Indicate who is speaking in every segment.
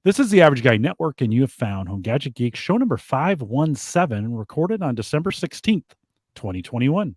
Speaker 1: This is the Average Guy Network, and you have found Home Gadget Geeks, show number 517, recorded on December 16th, 2021.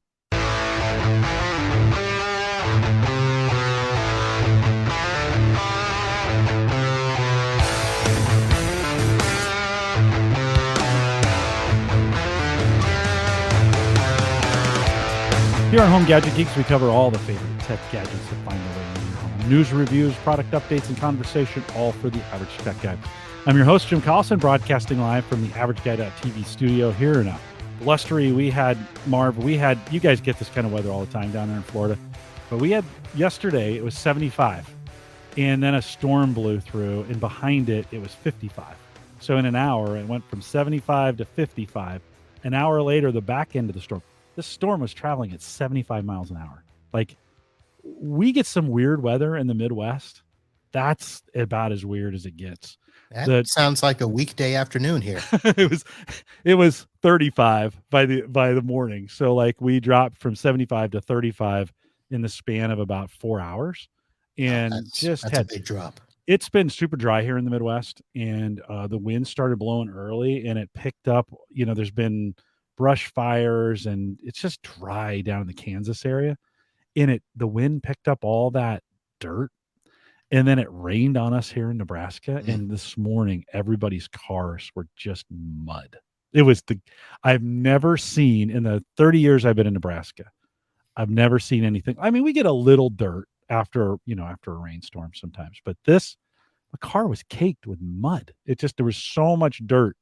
Speaker 1: Here on Home Gadget Geeks, we cover all the favorite tech gadgets that find their way in your home. News, reviews, product updates, and conversation, all for the average tech guy. I'm your host, Jim Collison, broadcasting live from the AverageGuy.tv studio here in blustery. You guys get this kind of weather all the time down there in Florida, but we had yesterday, it was 75, and then a storm blew through, and behind it, it was 55. So in an hour, it went from 75 to 55. An hour later, the back end of the storm. This storm was traveling at 75 miles an hour. Like, we get some weird weather in the Midwest. That's about as weird as it gets.
Speaker 2: That sounds like a weekday afternoon here.
Speaker 1: it was 35 by the morning. So like we dropped from 75 to 35 in the span of about 4 hours, and
Speaker 2: that's a big drop.
Speaker 1: It's been super dry here in the Midwest, and the wind started blowing early, and it picked up. There's been brush fires, and it's just dry down in the Kansas area. And the wind picked up all that dirt, and then it rained on us here in Nebraska. And this morning, everybody's cars were just mud. I've never seen, in the 30 years I've been in Nebraska, I've never seen anything. I mean, we get a little dirt after a rainstorm sometimes, but the car was caked with mud. There was so much dirt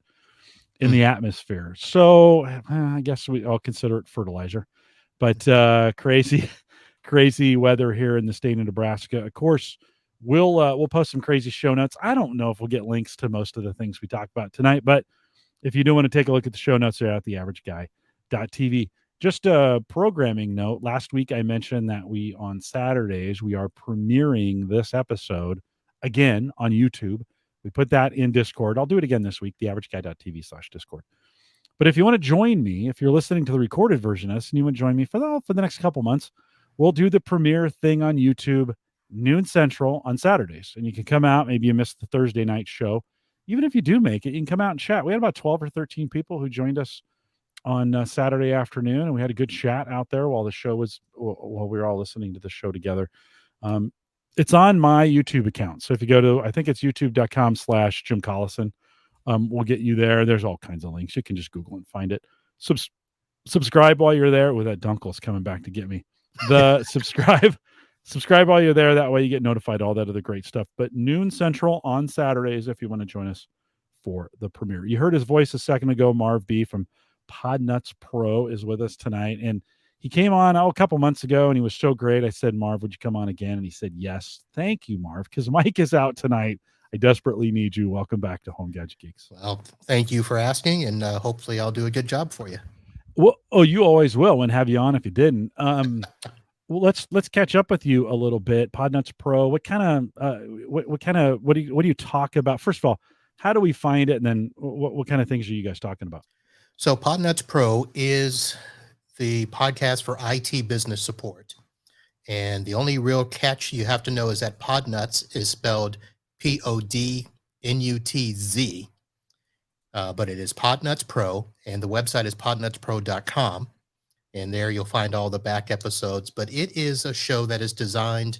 Speaker 1: in the atmosphere. So I guess I'll consider it fertilizer, but crazy weather here in the state of Nebraska. Of course, we'll post some crazy show notes. I don't know if we'll get links to most of the things we talked about tonight, but if you do want to take a look at the show notes, they're at theaverageguy.tv. Just a programming note. Last week I mentioned that on Saturdays, we are premiering this episode again on YouTube. We put that in Discord. I'll do it again this week, theaverageguy.tv/Discord. But if you want to join me, if you're listening to the recorded version of this and you want to join me for the next couple months, we'll do the premiere thing on YouTube, noon Central on Saturdays. And you can come out. Maybe you missed the Thursday night show. Even if you do make it, you can come out and chat. We had about 12 or 13 people who joined us on Saturday afternoon, and we had a good chat out there while we were all listening to the show together. It's on my YouTube account. So if you go to, I think it's youtube.com/Jim Collison, we'll get you there. There's all kinds of links. You can just Google and find it. Subscribe while you're there. With that Dunkel's coming back to get me. Subscribe while you're there. That way you get notified all that other great stuff. But noon Central on Saturdays, if you want to join us for the premiere. You heard his voice a second ago. Marvin Bee from Podnutz Pro is with us tonight. And he came on a couple months ago, and he was so great. I said, Marv, would you come on again? And he said, yes. Thank you, Marv, because Mike is out tonight. I desperately need you. Welcome back to Home Gadget Geeks.
Speaker 2: Well, thank you for asking, and hopefully I'll do a good job for you.
Speaker 1: Well, you always will. When have you on if you didn't. Well, let's catch up with you a little bit. Podnutz Pro. What do you talk about? First of all, how do we find it, and then what kind of things are you guys talking about?
Speaker 2: So Podnutz Pro is the podcast for IT business support. And the only real catch you have to know is that Podnutz is spelled Podnutz, but it is Podnutz Pro, and the website is podnutzpro.com. And there you'll find all the back episodes. But it is a show that is designed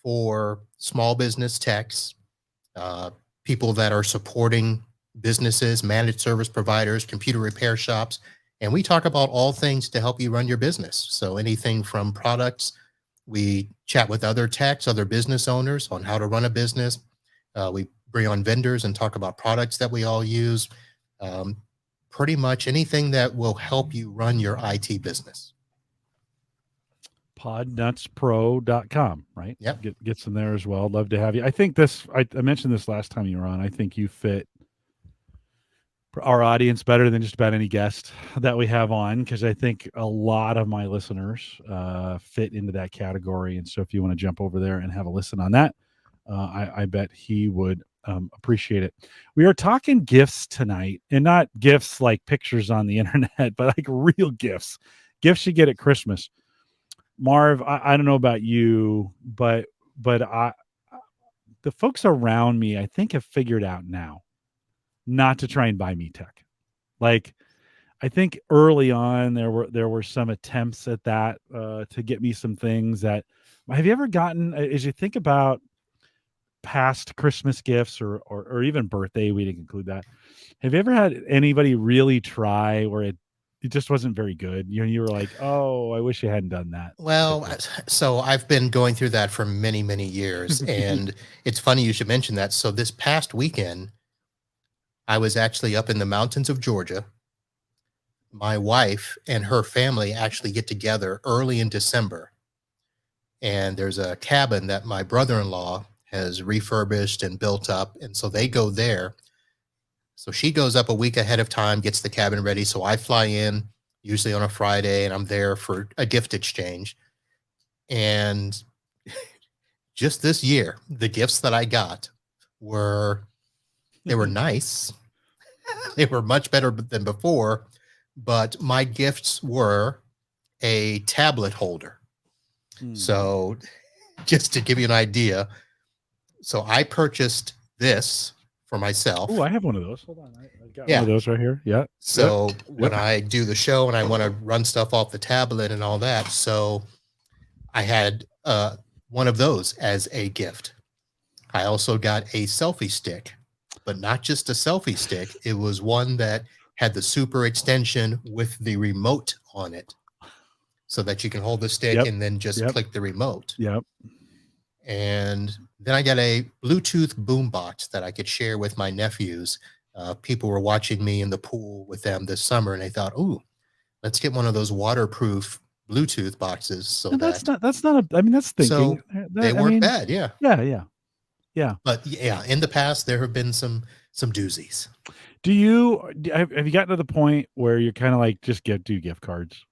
Speaker 2: for small business techs, people that are supporting businesses, managed service providers, computer repair shops. And we talk about all things to help you run your business. So anything from products, we chat with other techs, other business owners on how to run a business. We bring on vendors and talk about products that we all use. Pretty much anything that will help you run your IT business.
Speaker 1: Podnutzpro.com, right?
Speaker 2: Yep.
Speaker 1: Get some there as well. Love to have you. I think I mentioned this last time you were on. I think you fit our audience better than just about any guest that we have on, because I think a lot of my listeners fit into that category. And so if you want to jump over there and have a listen on that, I bet he would appreciate it. We are talking gifts tonight, and not gifts like pictures on the internet, but like real gifts you get at Christmas. Marv, I don't know about you, but the folks around me, I think, have figured out now not to try and buy me tech. Like, I think early on there were some attempts at that to get me some things that. Have you ever gotten, as you think about past Christmas gifts or even birthday, we didn't include that. Have you ever had anybody really try where it just wasn't very good? You were like, oh, I wish you hadn't done that type
Speaker 2: Well,
Speaker 1: deal.
Speaker 2: so I've been going through that for many, many years, and it's funny you should mention that. So this past weekend, I was actually up in the mountains of Georgia. My wife and her family actually get together early in December, and there's a cabin that my brother-in-law has refurbished and built up, and so they go there. So she goes up a week ahead of time, gets the cabin ready. So I fly in usually on a Friday, and I'm there for a gift exchange. And just this year, the gifts that I got were they were nice. They were much better than before, but my gifts were a tablet holder. So just to give you an idea, so I purchased this for myself.
Speaker 1: Oh, I have one of those. Hold on, I got one
Speaker 2: Yeah.
Speaker 1: of those right here. Yeah.
Speaker 2: So when I do the show and I want to run stuff off the tablet and all that, so I had one of those as a gift. I also got a selfie stick, but not just a selfie stick. It was one that had the super extension with the remote on it so that you can hold the stick
Speaker 1: Yep.
Speaker 2: and then just
Speaker 1: Yep.
Speaker 2: click the remote.
Speaker 1: Yep.
Speaker 2: And then I got a Bluetooth boombox that I could share with my nephews. People were watching me in the pool with them this summer, and they thought, "Ooh, let's get one of those waterproof Bluetooth boxes." So
Speaker 1: And
Speaker 2: that
Speaker 1: that's not a. I mean, that's thinking.
Speaker 2: so they weren't bad, yeah.
Speaker 1: Yeah.
Speaker 2: But yeah, in the past there have been some doozies.
Speaker 1: Have you gotten to the point where you're kind of like just do gift cards?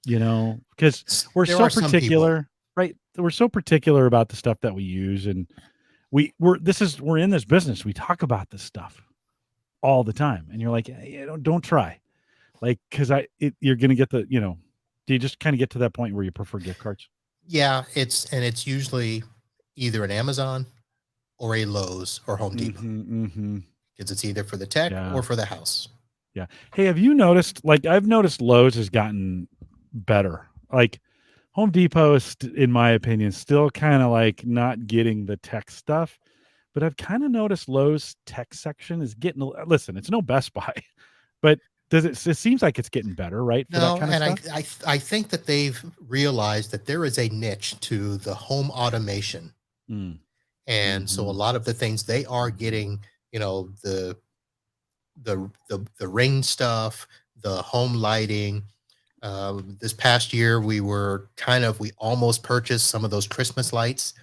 Speaker 1: Because we're
Speaker 2: There
Speaker 1: so
Speaker 2: are some people.
Speaker 1: particular, right? We're so particular about the stuff that we use, and we're in this business. We talk about this stuff all the time, and you're like, hey, don't try, like, because you're gonna get the. Do you just kind of get to that point where you prefer gift cards?
Speaker 2: Yeah, it's usually either an Amazon or a Lowe's or Home Depot. Because it's either for the tech or for the house.
Speaker 1: Yeah. Hey, have you noticed? Like, I've noticed Lowe's has gotten better. Like, Home Depot is, in my opinion, still kind of like not getting the tech stuff. But I've kind of noticed Lowe's tech section is getting. Listen, it's no Best Buy, but it seems like it's getting better, right? For that
Speaker 2: No,
Speaker 1: kind of
Speaker 2: and
Speaker 1: stuff.
Speaker 2: I think that they've realized that there is a niche to the home automation. And so a lot of the things they are getting, the ring stuff, the home lighting. This past year, we almost purchased some of those Christmas lights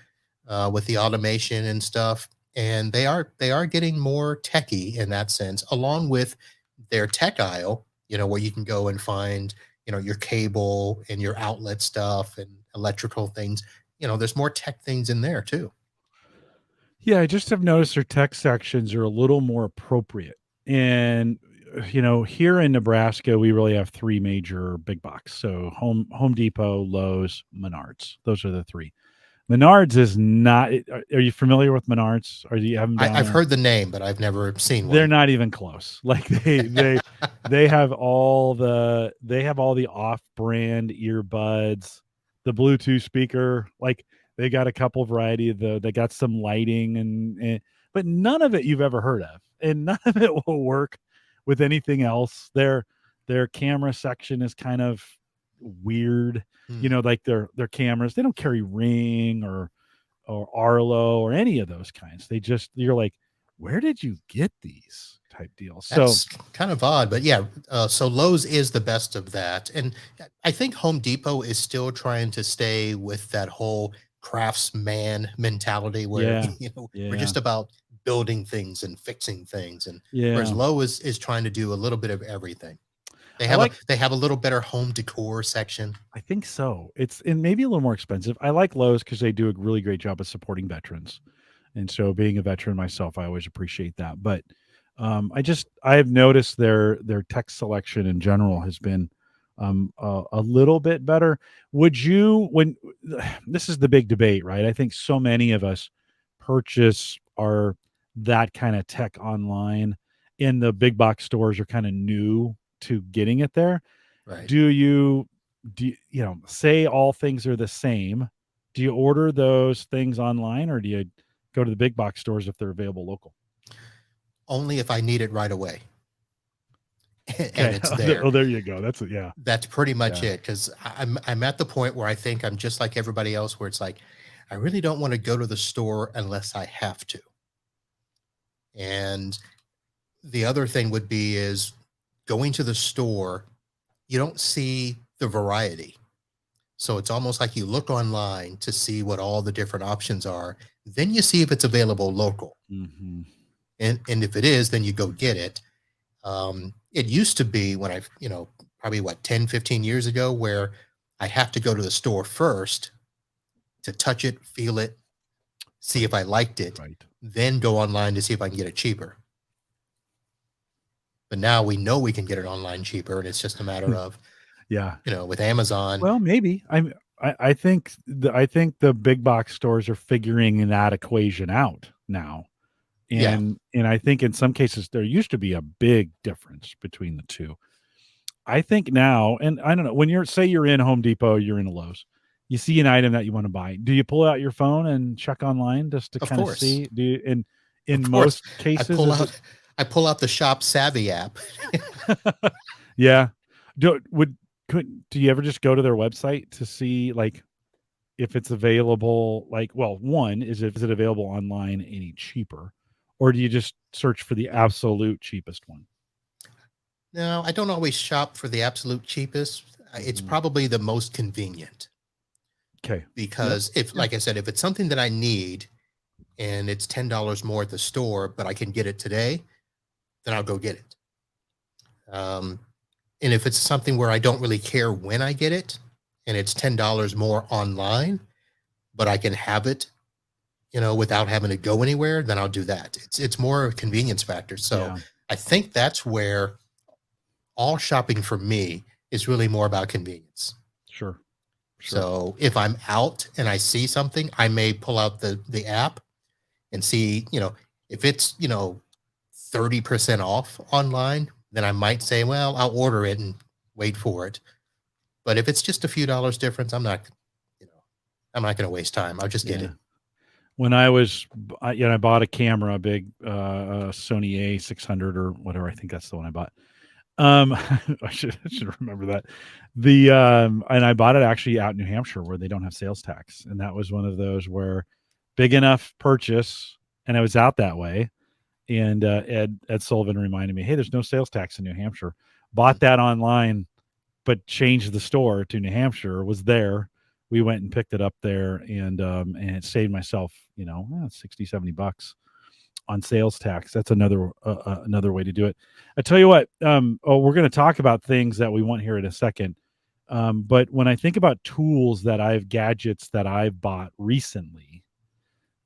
Speaker 2: with the automation and stuff, and they are getting more techy in that sense, along with their tech aisle. Where you can go and find your cable and your outlet stuff and electrical things. There's more tech things in there too.
Speaker 1: Yeah, I just have noticed their tech sections are a little more appropriate. And here in Nebraska, we really have three major big box. So Home Depot, Lowe's, Menards. Those are the three. Menards is not. Are you familiar with Menards? Or do you have them down
Speaker 2: I've
Speaker 1: there?
Speaker 2: heard the name, but I've never seen one.
Speaker 1: They're not even close. Like they have all the off-brand earbuds, the Bluetooth speaker. Like, they got a couple variety of they got some lighting but none of it you've ever heard of, and none of it will work with anything else. Their camera section is kind of weird. Like their cameras, they don't carry Ring or Arlo or any of those kinds. You're like, where did you get these type deals?
Speaker 2: That's kind of odd, but yeah. So Lowe's is the best of that, and I think Home Depot is still trying to stay with that whole craftsman mentality, where we're just about building things and fixing things, and whereas Lowe's is trying to do a little bit of everything. They have a little better home decor section.
Speaker 1: I think so. It's maybe a little more expensive. I like Lowe's because they do a really great job of supporting veterans, and so being a veteran myself, I always appreciate that. But I have noticed their tech selection in general has been a little bit better. Would you, when this is the big debate, right? I think so many of us purchase are that kind of tech online, and the big box stores are kind of new to getting it there.
Speaker 2: Right.
Speaker 1: Do you say all things are the same? Do you order those things online, or do you go to the big box stores if they're available local?
Speaker 2: Only if I need it right away and
Speaker 1: Okay.
Speaker 2: it's there.
Speaker 1: Oh, there you go. That's it. Yeah.
Speaker 2: That's pretty much
Speaker 1: Yeah.
Speaker 2: it. Because I'm at the point where I think I'm just like everybody else, where it's like, I really don't want to go to the store unless I have to. And the other thing would be is going to the store, you don't see the variety. So it's almost like you look online to see what all the different options are. Then you see if it's available local.
Speaker 1: Hmm.
Speaker 2: And if it is, then you go get it. It used to be when probably what, 10, 15 years ago, where I have to go to the store first to touch it, feel it, see if
Speaker 1: Right.
Speaker 2: I liked it,
Speaker 1: Right.
Speaker 2: then go online to see if I can get it cheaper. But now we know we can get it online cheaper, and it's just a matter of,
Speaker 1: Yeah.
Speaker 2: with Amazon.
Speaker 1: Well, maybe. I think the big box stores are figuring that equation out now.
Speaker 2: Yeah,
Speaker 1: And I think in some cases there used to be a big difference between the two. I think now, and I don't know, when you're in Home Depot, you're in a Lowe's, you see an item that you want to buy. Do you pull out your phone and check online just to
Speaker 2: of
Speaker 1: kind of
Speaker 2: course.
Speaker 1: see? Do you,
Speaker 2: Of
Speaker 1: in
Speaker 2: course.
Speaker 1: most
Speaker 2: I
Speaker 1: cases,
Speaker 2: pull
Speaker 1: is it?
Speaker 2: out I pull out the Shop Savvy app.
Speaker 1: Yeah. Do you ever just go to their website to see like if it's available? Like, well, one is it available online any cheaper, or do you just search for the absolute cheapest one?
Speaker 2: No, I don't always shop for the absolute cheapest. It's
Speaker 1: Hmm.
Speaker 2: probably the most convenient,
Speaker 1: Okay. Yep.
Speaker 2: because if,
Speaker 1: Yeah.
Speaker 2: like I said, if it's something that I need and it's $10 more at the store, but I can get it today, then I'll go get it. Um, and if it's something where I don't really care when I get it and it's $10 more online, but I can have it, without having to go anywhere, then I'll do that. It's more a convenience factor. So
Speaker 1: Yeah.
Speaker 2: I think that's where all shopping for me is really more about convenience.
Speaker 1: Sure. Sure.
Speaker 2: So if I'm out and I see something, I may pull out the app and see, if it's, 30% off online, then I might say, well, I'll order it and wait for it. But if it's just a few dollars difference, you know, I'm not going to waste time. I'll just get
Speaker 1: Yeah.
Speaker 2: it.
Speaker 1: When I bought a camera, a big Sony A600 or whatever. I think that's the one I bought. I should remember that. And I bought it actually out in New Hampshire where they don't have sales tax, and that was one of those where big enough purchase, and I was out that way. And Ed Sullivan reminded me, hey, there's no sales tax in New Hampshire. Bought
Speaker 2: Mhm.
Speaker 1: that online, but changed the store to New Hampshire. Was there. We went and picked it up there, and it saved myself, 60, $70 on sales tax. That's another way to do it. I tell you what, we're going to talk about things that we want here in a second. But when I think about gadgets that I've bought recently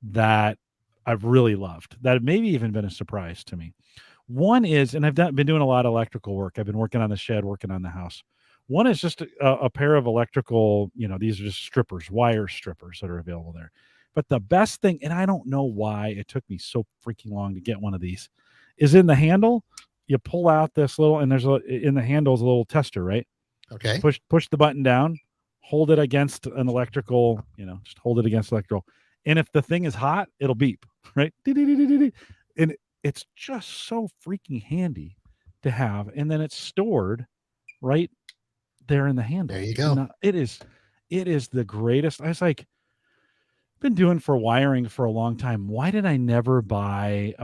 Speaker 1: that I've really loved, that have maybe even been a surprise to me. One is, and been doing a lot of electrical work. I've been working on the shed, working on the house. One is just a pair of electrical, these are just strippers, wire strippers that are available there. But the best thing, and I don't know why it took me so freaking long to get one of these, is in the handle. You pull out this little, and in the handle is a little tester, right?
Speaker 2: Okay.
Speaker 1: Push the button down, hold it against an electrical, just hold it against electrical. And if the thing is hot, it'll beep, right? And it's just so freaking handy to have. And then it's stored right there in the
Speaker 2: There
Speaker 1: handle.
Speaker 2: you go.
Speaker 1: And it is the greatest. I was like, been doing for wiring for a long time. Why did I never buy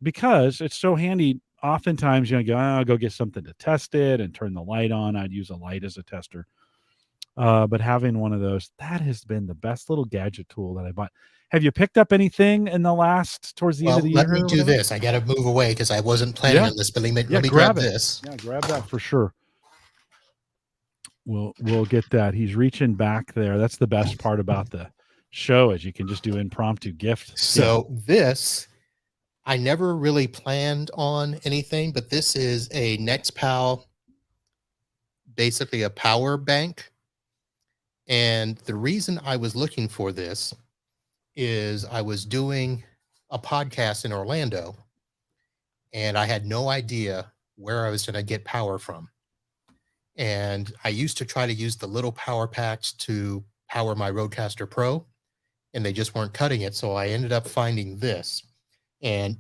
Speaker 1: because it's so handy. Oftentimes, I'll go get something to test it and turn the light on. I'd use a light as a tester. But having one of those, that has been the best little gadget tool that I bought. Have you picked up anything in the towards the end of
Speaker 2: Well,
Speaker 1: the
Speaker 2: let
Speaker 1: year
Speaker 2: me
Speaker 1: here or
Speaker 2: do
Speaker 1: whatever?
Speaker 2: this. I got to move away because I wasn't planning
Speaker 1: Yeah.
Speaker 2: on this, but
Speaker 1: Yeah.
Speaker 2: let me grab
Speaker 1: Grab it.
Speaker 2: this.
Speaker 1: Yeah. Grab that for sure. We'll get that. He's reaching back there. That's the best part about the show is you can just do impromptu gift. Yeah.
Speaker 2: So this, I never really planned on anything, but this is a NextPal, basically a power bank. And the reason I was looking for this is I was doing a podcast in Orlando, and I had no idea where I was going to get power from. And I used to try to use the little power packs to power my Rodecaster Pro, and they just weren't cutting it. So I ended up finding this, and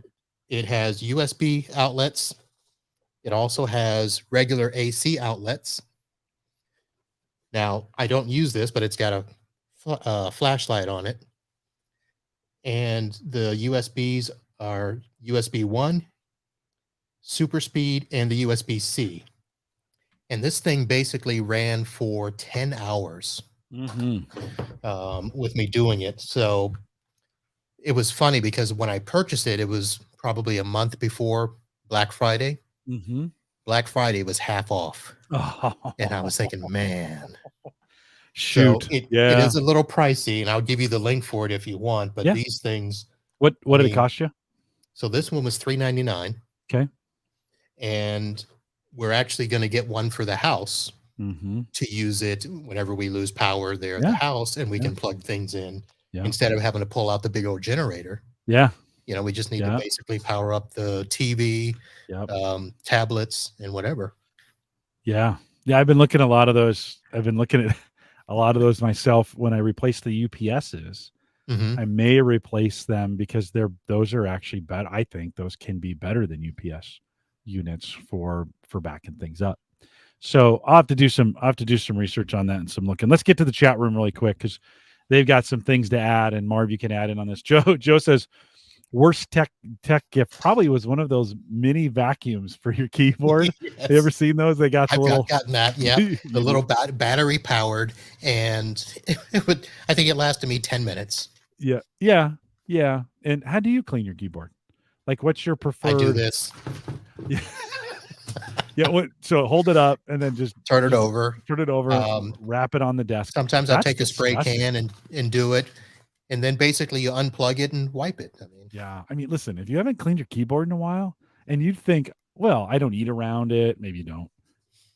Speaker 2: it has USB outlets. It also has regular AC outlets. Now, I don't use this, but it's got a flashlight on it. And the USBs are USB 1, Super Speed, and the USB C. And this thing basically ran for 10 hours with me doing it. So it was funny because when I purchased it, it was probably a month before Black Friday. Black Friday was half off. And I was thinking, man.
Speaker 1: Shoot.
Speaker 2: So it is a little pricey, and I'll give you the link for it if you want. But these things,
Speaker 1: what did it cost you?
Speaker 2: So this one was $3.99.
Speaker 1: Okay.
Speaker 2: And we're actually going to get one for the house to use it whenever we lose power there at the house, and we can plug things in instead of having to pull out the big old generator.
Speaker 1: Yeah.
Speaker 2: You know, we just need to basically power up the TV, tablets, and whatever.
Speaker 1: Yeah. Yeah. I've been looking at a lot of those. I've been looking at a lot of those myself. When I replace the UPSs, I may replace them because those are actually better. I think those can be better than UPS units for backing things up. So I'll have to do some research on that and some looking. Let's get to the chat room really quick because they've got some things to add, and Marv, you can add in on this. Joe says worst tech gift probably was one of those mini vacuums for your keyboard. Have you ever seen those? They got
Speaker 2: gotten that. Yeah, the little battery powered, and I think it lasted me 10 minutes.
Speaker 1: Yeah. And how do you clean your keyboard? Like, what's your preferred?
Speaker 2: I do this.
Speaker 1: So hold it up and then just
Speaker 2: turn it over,
Speaker 1: wrap it on the desk.
Speaker 2: Sometimes I'll take a spray can and do it, and then basically you unplug it and wipe it.
Speaker 1: I mean, listen, if you haven't cleaned your keyboard in a while and you think, well, I don't eat around it, maybe you don't,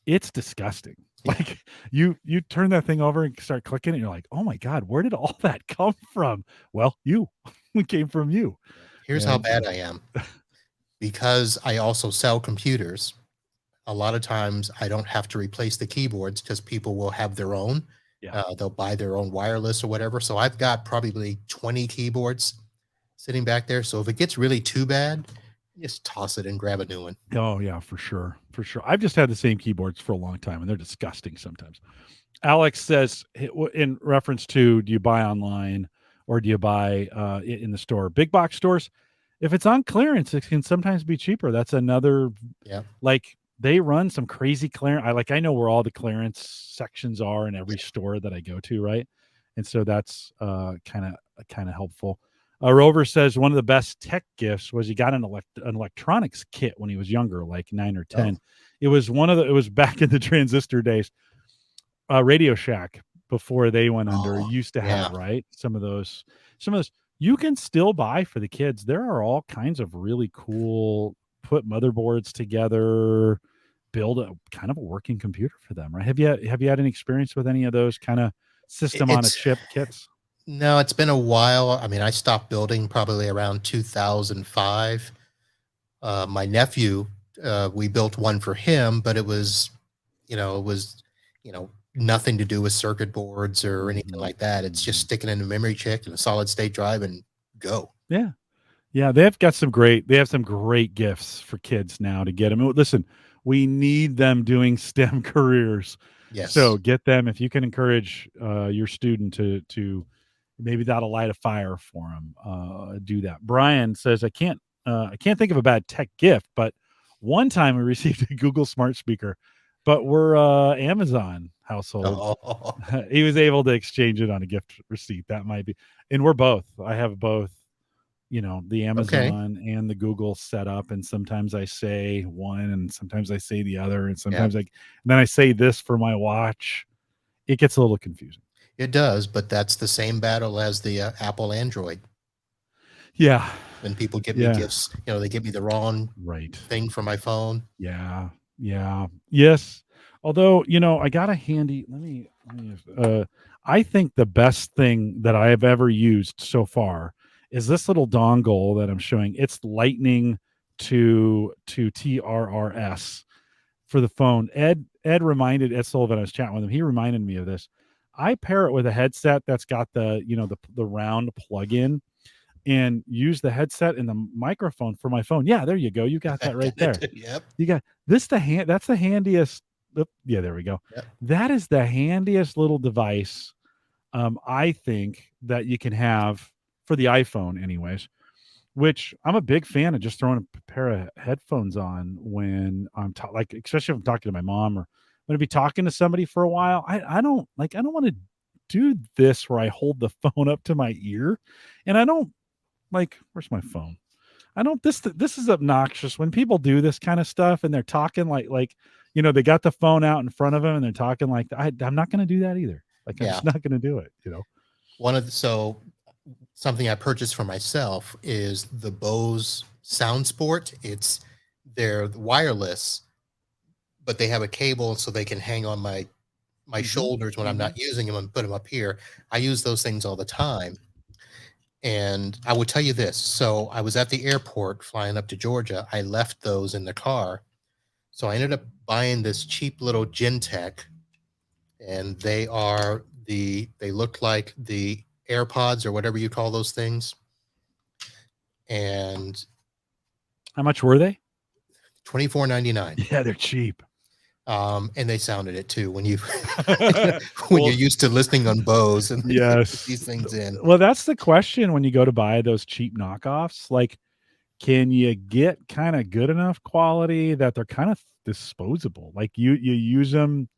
Speaker 1: it's disgusting. Like you turn that thing over and start clicking and you're like, oh my God, where did all that come from? Well, it came from you.
Speaker 2: Here's how bad I am. Because I also sell computers, a lot of times I don't have to replace the keyboards because people will have their own. They'll buy their own wireless or whatever. So I've got probably 20 keyboards sitting back there. So if it gets really too bad, just toss it and grab a new one.
Speaker 1: Oh yeah, for sure. I've just had the same keyboards for a long time, and they're disgusting sometimes. Alex says, in reference to, do you buy online or do you buy in the store? Big box stores, if it's on clearance, it can sometimes be cheaper. That's another. Like they run some crazy clearance. I know where all the clearance sections are in every store that I go to, right? And so that's kind of helpful. Rover says one of the best tech gifts was he got an electronics kit when he was younger, like 9 or 10. It was it was back in the transistor days. Radio Shack, before they went under, used to have some of those you can still buy for the kids. There are all kinds of really cool, put motherboards together, build a kind of a working computer for them, right? Have you had any experience with any of those kind of system on a chip kits?
Speaker 2: No, it's been a while. I mean, I stopped building probably around 2005. My nephew, we built one for him, but it was nothing to do with circuit boards or anything like that. It's just sticking in a memory chip and a solid state drive and go.
Speaker 1: Yeah. They have some great gifts for kids now to get them. Listen, we need them doing STEM careers.
Speaker 2: Yes.
Speaker 1: So get them, if you can encourage your student to maybe that'll light a fire for them. Do that. Brian says, I can't think of a bad tech gift, but one time we received a Google smart speaker, but we're Amazon household. He was able to exchange it on a gift receipt. That might be, and we're both. I have both, the Amazon and the Google set up, and sometimes I say one, and sometimes I say the other, and sometimes and then I say this for my watch. It gets a little confusing.
Speaker 2: It does, but that's the same battle as the Apple Android.
Speaker 1: Yeah.
Speaker 2: When people give me gifts, they give me the wrong thing for my phone.
Speaker 1: Yeah. Yes. Although, I got a handy, I think the best thing that I have ever used so far is this little dongle that I'm showing. It's Lightning to TRRS for the phone. Ed reminded Ed Sullivan, I was chatting with him. He reminded me of this. I pair it with a headset that's got the round plug-in and use the headset and the microphone for my phone. Yeah, there you go. You got that right there.
Speaker 2: Yep.
Speaker 1: You got this that's the handiest. Yeah, there we go.
Speaker 2: Yep.
Speaker 1: That is the handiest little device I think that you can have for the iPhone anyways, which I'm a big fan of just throwing a pair of headphones on when I'm like, especially if I'm talking to my mom or I'm going to be talking to somebody for a while. I don't want to do this where I hold the phone up to my ear, and I don't like, where's my phone? I don't, this is obnoxious when people do this kind of stuff and they're talking like, they got the phone out in front of them and they're talking like, I'm not going to do that either. Like, I'm
Speaker 2: Yeah.
Speaker 1: just not going to do it,
Speaker 2: Something I purchased for myself is the Bose Sound Sport. They're wireless, but they have a cable so they can hang on my shoulders when I'm not using them and put them up here. I use those things all the time. And I will tell you this. So I was at the airport flying up to Georgia. I left those in the car. So I ended up buying this cheap little Gentech, and they look like the AirPods or whatever you call those things. And
Speaker 1: how much were they?
Speaker 2: $24.99.
Speaker 1: Yeah, they're cheap.
Speaker 2: And they sounded it too when you're used to listening on Bose and
Speaker 1: yes,
Speaker 2: these things in.
Speaker 1: Well, that's the question when you go to buy those cheap knockoffs. Like, can you get kind of good enough quality that they're kind of disposable? Like you use them,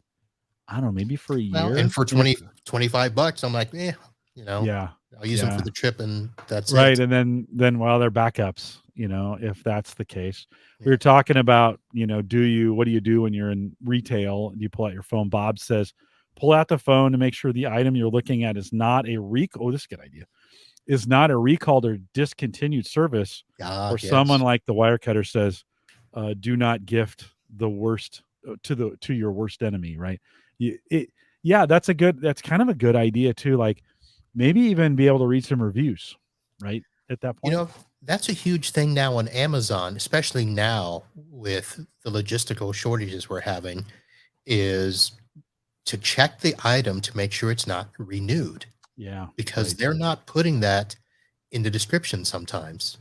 Speaker 1: I don't know, maybe for a year.
Speaker 2: And for $25, I'm like, yeah, I'll use them for the trip and that's
Speaker 1: right.
Speaker 2: it.
Speaker 1: And then while they're backups, if that's the case. We were talking about, what do you do when you're in retail and you pull out your phone? Bob says, pull out the phone to make sure the item you're looking at is not a this is a good idea. Is not a recalled or discontinued service, or someone like the Wirecutter says, do not gift the worst to your worst enemy, right? That's kind of a good idea too. Like maybe even be able to read some reviews, right? At that point.
Speaker 2: That's a huge thing now on Amazon, especially now with the logistical shortages we're having, is to check the item to make sure it's not renewed.
Speaker 1: Yeah.
Speaker 2: Because they're not putting that in the description sometimes.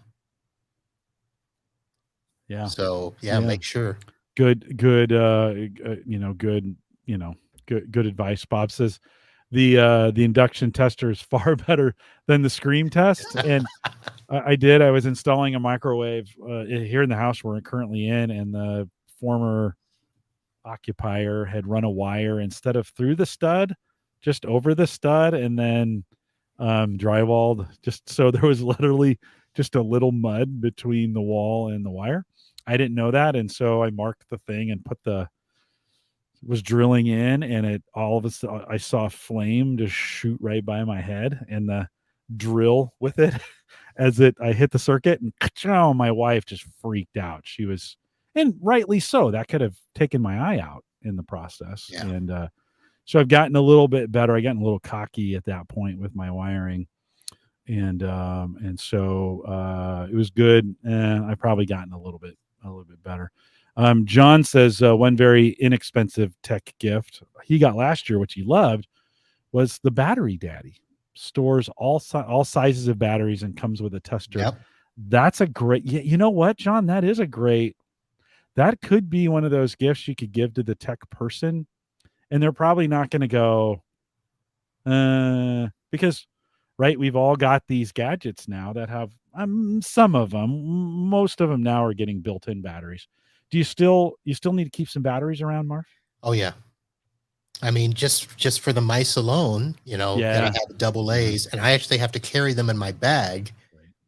Speaker 1: Yeah.
Speaker 2: So make sure.
Speaker 1: Good advice. Bob says the induction tester is far better than the scream test. And I was installing a microwave here in the house we're currently in, and the former occupier had run a wire instead of through the stud, just over the stud, and then drywalled, just so there was literally just a little mud between the wall and the wire. I didn't know that, and so I marked the thing and was drilling in, and it all of a sudden I saw a flame just shoot right by my head, and the drill with it I hit the circuit, and my wife just freaked out. She was, and rightly so. That could have taken my eye out in the process.
Speaker 2: Yeah.
Speaker 1: And so I've gotten a little bit better. I got a little cocky at that point with my wiring, and so it was good. And I've probably gotten a little bit better. John says one very inexpensive tech gift he got last year, which he loved, was the Battery Daddy. Stores all sizes of batteries and comes with a tester.
Speaker 2: Yep.
Speaker 1: That's a great. You know what, John? That could be one of those gifts you could give to the tech person, and they're probably not going to go, because, right? We've all got these gadgets now that have some of them, most of them now are getting built-in batteries. Do you still need to keep some batteries around, Marv?
Speaker 2: Oh yeah. I mean, just for the mice alone, that I have double A's, and I actually have to carry them in my bag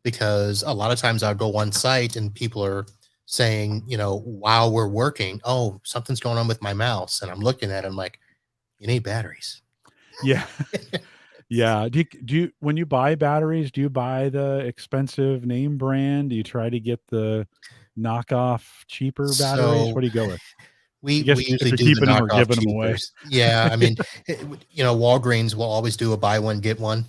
Speaker 2: because a lot of times I'll go on site and people are saying, while we're working, oh, something's going on with my mouse, and I'm looking at it, I'm like, you need batteries.
Speaker 1: Yeah. Yeah. Do you when you buy batteries, do you buy the expensive name brand? Do you try to get the knockoff cheaper batteries? What do you go with?
Speaker 2: We
Speaker 1: I guess
Speaker 2: we
Speaker 1: if
Speaker 2: usually
Speaker 1: you're
Speaker 2: do the
Speaker 1: keeping them or
Speaker 2: knockoff
Speaker 1: giving them away.
Speaker 2: cheapers. Yeah, I mean, Walgreens will always do a buy one get one,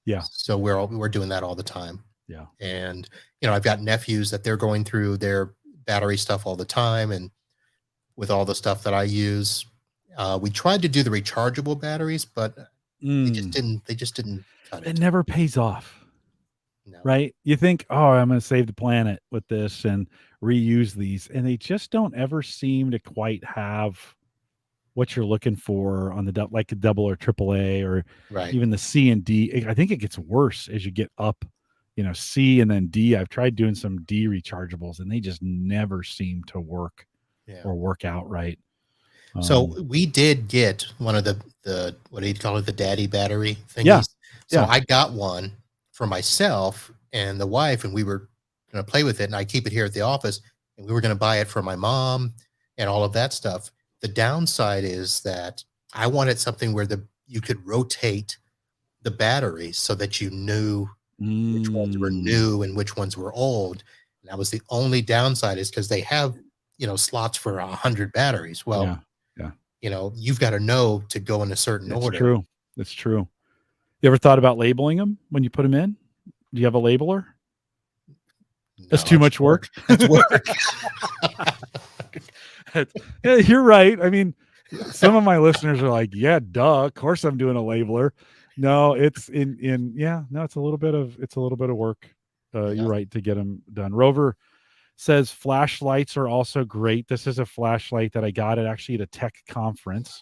Speaker 1: Yeah.
Speaker 2: so we're doing that all the time.
Speaker 1: Yeah.
Speaker 2: And I've got nephews that they're going through their battery stuff all the time, and with all the stuff that I use, we tried to do the rechargeable batteries, but
Speaker 1: Mm.
Speaker 2: they just didn't cut
Speaker 1: It
Speaker 2: it.
Speaker 1: never pays off,
Speaker 2: No.
Speaker 1: right? You think, oh, I'm going to save the planet with this and reuse these, and they just don't ever seem to quite have what you're looking for on the like a double or triple A or
Speaker 2: Right.
Speaker 1: even the C and D. I think it gets worse as you get up, C and then D. I've tried doing some D rechargeables and they just never seem to work
Speaker 2: Yeah.
Speaker 1: or work out right.
Speaker 2: So we did get one of the what do you call it, the daddy battery thingies.
Speaker 1: Yeah.
Speaker 2: So
Speaker 1: Yeah.
Speaker 2: I got one for myself and the wife, and we were going to play with it. And I keep it here at the office, and we were going to buy it for my mom and all of that stuff. The downside is that I wanted something where you could rotate the batteries so that you knew which ones were new and which ones were old. And that was the only downside, is because they have slots for 100 batteries. Well,
Speaker 1: Yeah.
Speaker 2: you've got to know to go in a certain
Speaker 1: It's
Speaker 2: order.
Speaker 1: true. It's true. You ever thought about labeling them when you put them in? Do you have a labeler?
Speaker 2: No,
Speaker 1: That's too much work.
Speaker 2: That's work.
Speaker 1: Yeah, you're right. I mean, some of my listeners are like, yeah, duh, of course I'm doing a labeler. No, it's it's a little bit of work.
Speaker 2: Yeah.
Speaker 1: You're right to get them done. Rover says flashlights are also great. This is a flashlight that I got at a tech conference.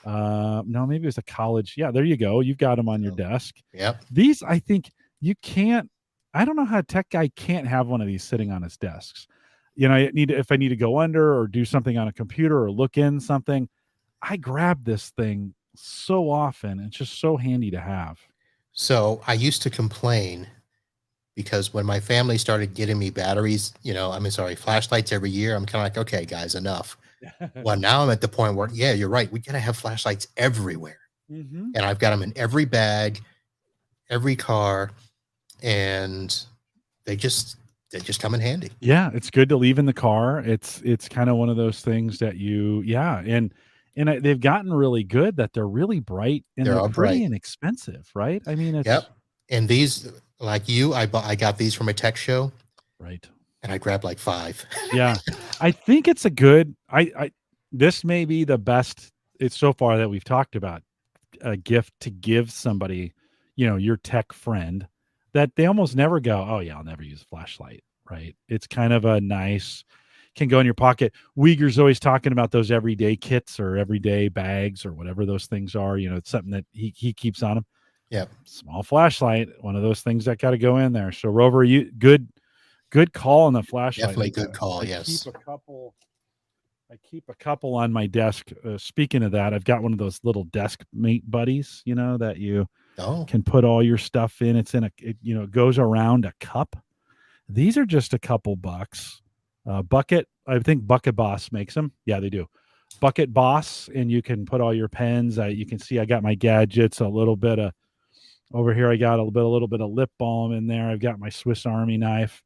Speaker 1: No, maybe it was a college. Yeah, there you go. You've got them on your desk.
Speaker 2: Yep.
Speaker 1: These, I think you can't, I don't know how a tech guy can't have one of these sitting on his desks. If I need to go under or do something on a computer or look in something, I grab this thing so often. It's just so handy to have.
Speaker 2: So I used to complain because when my family started getting me batteries, flashlights every year, I'm kind of like, okay, guys, enough. Well, now I'm at the point where, yeah, you're right. We got to have flashlights everywhere.
Speaker 1: Mm-hmm.
Speaker 2: And I've got them in every bag, every car, and they just come in handy.
Speaker 1: Yeah, it's good to leave in the car. It's kind of one of those things that they've gotten really good that they're really bright and they're pretty inexpensive, right? I mean, it's
Speaker 2: Yep. And these, like I got these from a tech show,
Speaker 1: right.
Speaker 2: and I grabbed like 5.
Speaker 1: Yeah, I think it's a good. This may be the best. It's so far that we've talked about a gift to give somebody, your tech friend, that they almost never go, oh yeah, I'll never use a flashlight, right? It's kind of a nice, can go in your pocket. Wieger's always talking about those everyday kits or everyday bags or whatever those things are. It's something that he keeps on him.
Speaker 2: Yeah,
Speaker 1: small flashlight, one of those things that got to go in there. So Rover, you good call on the flashlight.
Speaker 2: Definitely good call.
Speaker 1: I
Speaker 2: Yes.
Speaker 1: keep a couple on my desk. Speaking of that, I've got one of those little desk mate buddies, that you can put all your stuff in. It's in it goes around a cup. These are just a couple bucks. Bucket, I think Bucket Boss makes them. Yeah, they do. Bucket Boss, and you can put all your pens. You can see I got my gadgets, a little bit of over here. I got a little bit of lip balm in there. I've got my Swiss Army knife.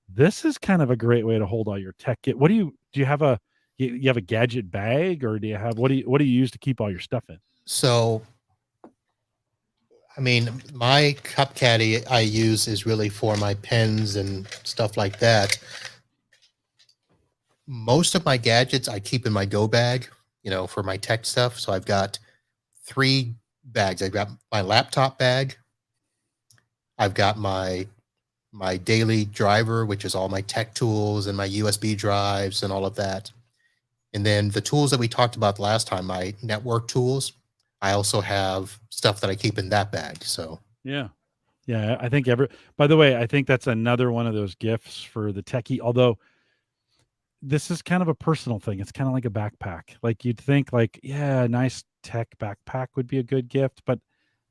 Speaker 1: This is kind of a great way to hold all your tech kit. Do you have you have a gadget bag, or do you have, what do you use to keep all your stuff in?
Speaker 2: So, I mean, my cup caddy I use is really for my pens and stuff like that. Most of my gadgets I keep in my go bag, for my tech stuff. So I've got 3 bags. I've got my laptop bag. I've got my daily driver, which is all my tech tools and my USB drives and all of that. And then the tools that we talked about last time, my network tools, I also have stuff that I keep in that bag. So
Speaker 1: yeah, I think by the way, I think that's another one of those gifts for the techie, although this is kind of a personal thing. It's kind of like a backpack. Like you'd think like, yeah, a nice tech backpack would be a good gift, but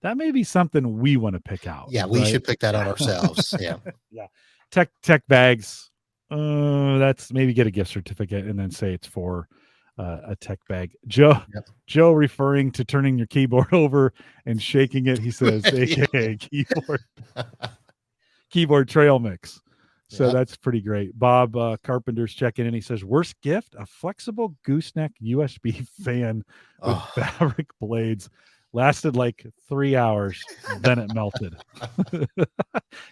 Speaker 1: that may be something we want to pick out.
Speaker 2: Yeah, we should pick that out ourselves. Yeah.
Speaker 1: Yeah. Tech bags. That's maybe get a gift certificate and then say it's for a tech bag. Joe referring to turning your keyboard over and shaking it. He says, AKA keyboard trail mix. So
Speaker 2: Yeah.
Speaker 1: that's pretty great. Bob Carpenter's checking in. He says, worst gift, a flexible gooseneck USB fan with
Speaker 2: Oh,
Speaker 1: fabric blades. Lasted like 3 hours. Then it melted.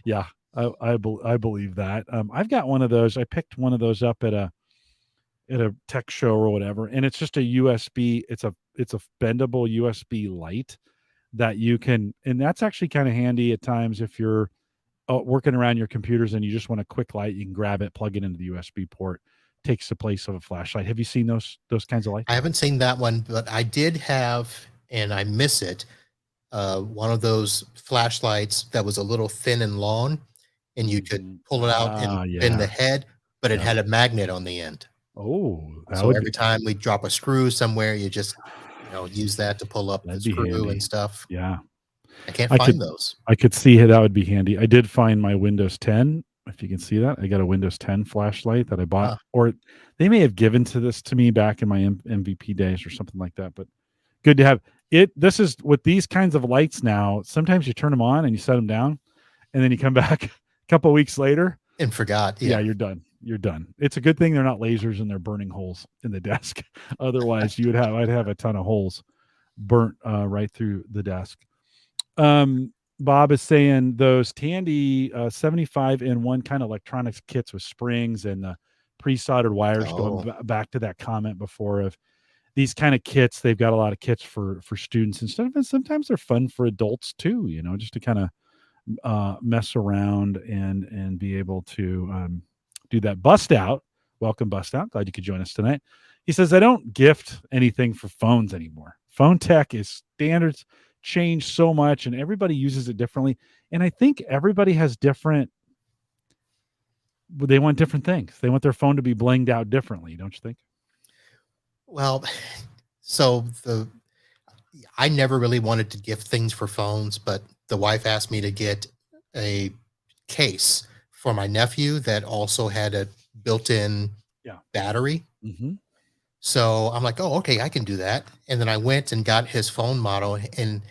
Speaker 1: Yeah, I believe that. I've got one of those. I picked one of those up at a tech show or whatever, and it's just a USB. It's a bendable USB light that you can, and that's actually kind of handy at times if you're working around your computers and you just want a quick light. You can grab it, plug it into the USB port. Takes the place of a flashlight. Have you seen those kinds of
Speaker 2: I
Speaker 1: lights?
Speaker 2: haven't seen that one, but I did have, and I miss it, one of those flashlights that was a little thin and long, and you could
Speaker 1: Mhm.
Speaker 2: pull it out and
Speaker 1: Ah,
Speaker 2: bend the
Speaker 1: yeah.
Speaker 2: head, but it
Speaker 1: Yep.
Speaker 2: had a magnet on the end.
Speaker 1: Oh, that
Speaker 2: So
Speaker 1: would be
Speaker 2: every time we drop a screw somewhere, you just, use that to pull up the
Speaker 1: that'd be
Speaker 2: screw and
Speaker 1: handy.
Speaker 2: stuff.
Speaker 1: Yeah.
Speaker 2: I can't
Speaker 1: I
Speaker 2: find
Speaker 1: could
Speaker 2: those.
Speaker 1: I could see how that would be handy. I did find my Windows 10, if you can see that. I got a Windows 10 flashlight that I bought,
Speaker 2: Ah,
Speaker 1: or they may have given to me back in my MVP days or something like that, but good to have. This is with these kinds of lights now, sometimes you turn them on and you set them down, and then you come back a couple of weeks later.
Speaker 2: and forgot.
Speaker 1: Yeah,
Speaker 2: Yeah.
Speaker 1: you're done. You're done. It's a good thing they're not lasers and they're burning holes in the desk. Otherwise, I'd have a ton of holes burnt right through the desk. Bob is saying those Tandy 75 in one kind of electronics kits with springs and the pre-soldered wires, going
Speaker 2: Oh,
Speaker 1: back to that comment before of these kind of kits. They've got a lot of kits for students and stuff, and sometimes they're fun for adults too, just to kind of mess around and be able to do that. Bust out, welcome Bust Out, glad you could join us tonight. He says, I don't gift anything for phones anymore. Phone tech is standards change so much and everybody uses it differently, and I think everybody has different, they want different things. They want their phone to be blinged out differently, don't you think?
Speaker 2: well, so I never really wanted to gift things for phones, but the wife asked me to get a case for my nephew that also had a built-in
Speaker 1: Yeah.
Speaker 2: battery.
Speaker 1: Mm-hmm.
Speaker 2: So I'm like, oh, okay, I can do that. And then I went and got his phone model, and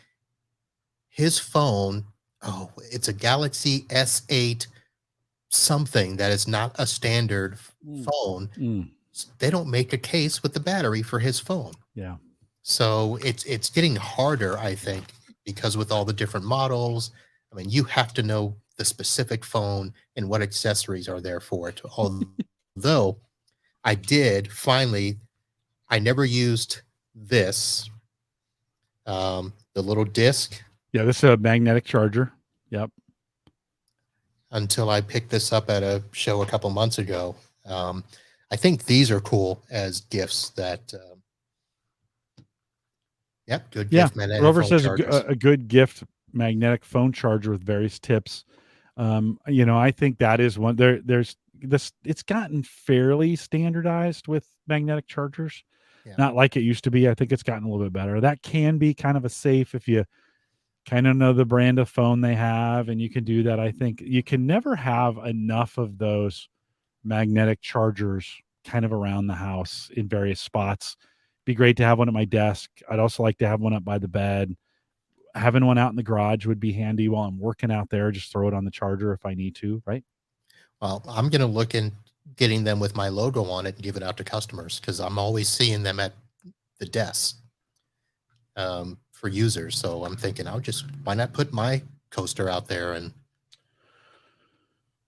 Speaker 2: his phone, oh, it's a Galaxy S8 something that is not a standard
Speaker 1: Mm.
Speaker 2: phone.
Speaker 1: Mm.
Speaker 2: They don't make a case with the battery for his phone.
Speaker 1: Yeah.
Speaker 2: So it's getting harder, I think, because with all the different models, I mean, you have to know the specific phone and what accessories are there for it. Although I did finally, I never used this, the little disc,
Speaker 1: Yeah, this is a magnetic charger. Yep.
Speaker 2: until I picked this up at a show a couple months ago. Um, I think these are cool as gifts that, yep, good
Speaker 1: Yeah,
Speaker 2: gift magnetic
Speaker 1: Rover
Speaker 2: phone
Speaker 1: says
Speaker 2: chargers.
Speaker 1: a good gift magnetic phone charger with various tips. I think that is one. There's this. It's gotten fairly standardized with magnetic chargers.
Speaker 2: Yeah.
Speaker 1: Not like it used to be. I think it's gotten a little bit better. That can be kind of a safe if you kind of know the brand of phone they have, and you can do that. I think you can never have enough of those magnetic chargers kind of around the house in various spots. Be great to have one at my desk. I'd also like to have one up by the bed. Having one out in the garage would be handy while I'm working out there. Just throw it on the charger if I need to, right?
Speaker 2: Well, I'm going to look in getting them with my logo on it and give it out to customers because I'm always seeing them at the desk, for users. So I'm thinking, why not put my coaster out there? And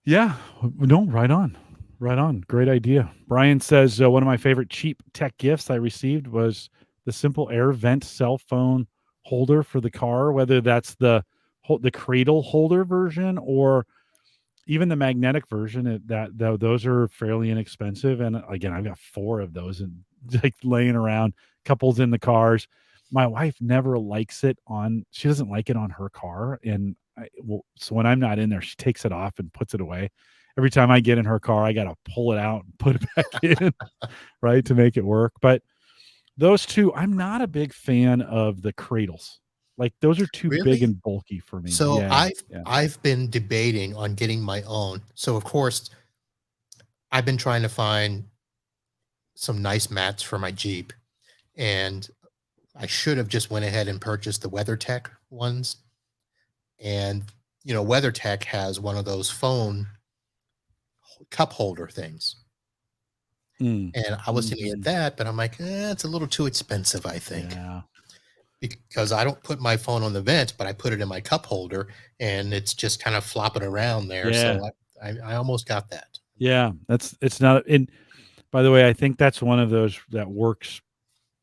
Speaker 1: Yeah. No, right on. Right on. Great idea. Brian says one of my favorite cheap tech gifts I received was the simple air vent cell phone holder for the car, whether that's the cradle holder version or even the magnetic version. Those are fairly inexpensive, and again, I've got 4 of those and like laying around, couples in the cars. My wife never likes it on, she doesn't like it on her car, and so when I'm not in there, she takes it off and puts it away. Every time I get in her car, I got to pull it out and put it back in, right, to make it work. But those two, I'm not a big fan of the cradles. Like those are too big
Speaker 2: really,
Speaker 1: and bulky for me.
Speaker 2: so
Speaker 1: Yeah, yeah,
Speaker 2: I've been debating on getting my own. So of course, I've been trying to find some nice mats for my Jeep, and I should have just went ahead and purchased the WeatherTech ones. And WeatherTech has one of those phone cup holder things. And I was thinking of that, but I'm like, it's a little too expensive, I think.
Speaker 1: Yeah.
Speaker 2: Because I don't put my phone on the vent, but I put it in my cup holder and it's just kind of flopping around there.
Speaker 1: Yeah.
Speaker 2: So I almost got that.
Speaker 1: Yeah. It's not. And by the way, I think that's one of those that works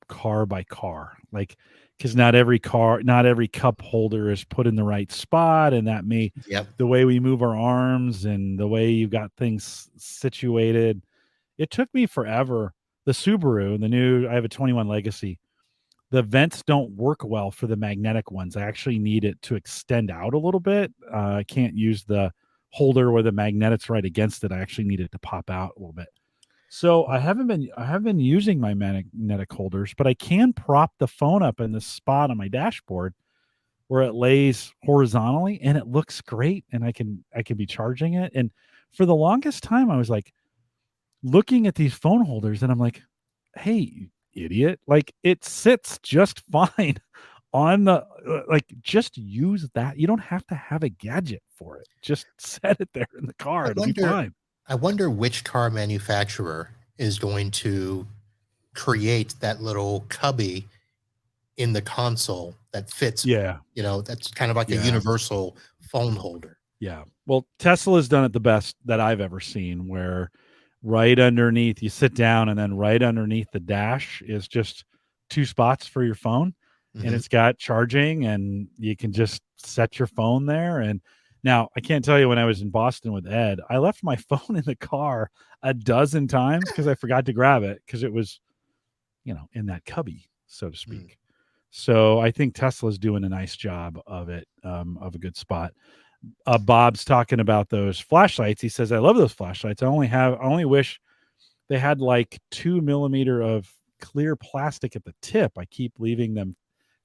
Speaker 1: car by car, like, because not every cup holder is put in the right spot, and that may,
Speaker 2: Yep.
Speaker 1: the way we move our arms and the way you've got things situated. It took me forever. The Subaru, I have a 21 Legacy. The vents don't work well for the magnetic ones. I actually need it to extend out a little bit. I can't use the holder where the magnet's right against it. I actually need it to pop out a little bit. So I have been using my magnetic holders, but I can prop the phone up in this spot on my dashboard where it lays horizontally, and it looks great, and I can be charging it. And for the longest time I was like looking at these phone holders and I'm like, "Hey, you idiot, like it sits just fine on the like, just use that. You don't have to have a gadget for it. Just set it there in the car.
Speaker 2: I
Speaker 1: It'll be
Speaker 2: wonder
Speaker 1: fine."
Speaker 2: I wonder which car manufacturer is going to create that little cubby in the console that fits,
Speaker 1: Yeah.
Speaker 2: that's kind of like a
Speaker 1: Yeah.
Speaker 2: universal phone holder.
Speaker 1: Yeah. Well, Tesla's done it the best that I've ever seen, where right underneath, you sit down and then right underneath the dash is just 2 spots for your phone, and
Speaker 2: Mhm.
Speaker 1: it's got charging, and you can just set your phone there. And now I can't tell you, when I was in Boston with Ed, I left my phone in the car a dozen times because I forgot to grab it because it was, in that cubby, so to
Speaker 2: Mm.
Speaker 1: speak. So I think Tesla's doing a nice job of it, of a good spot. Bob's talking about those flashlights. He says, "I love those flashlights. I only wish they had like 2 millimeter of clear plastic at the tip. I keep leaving them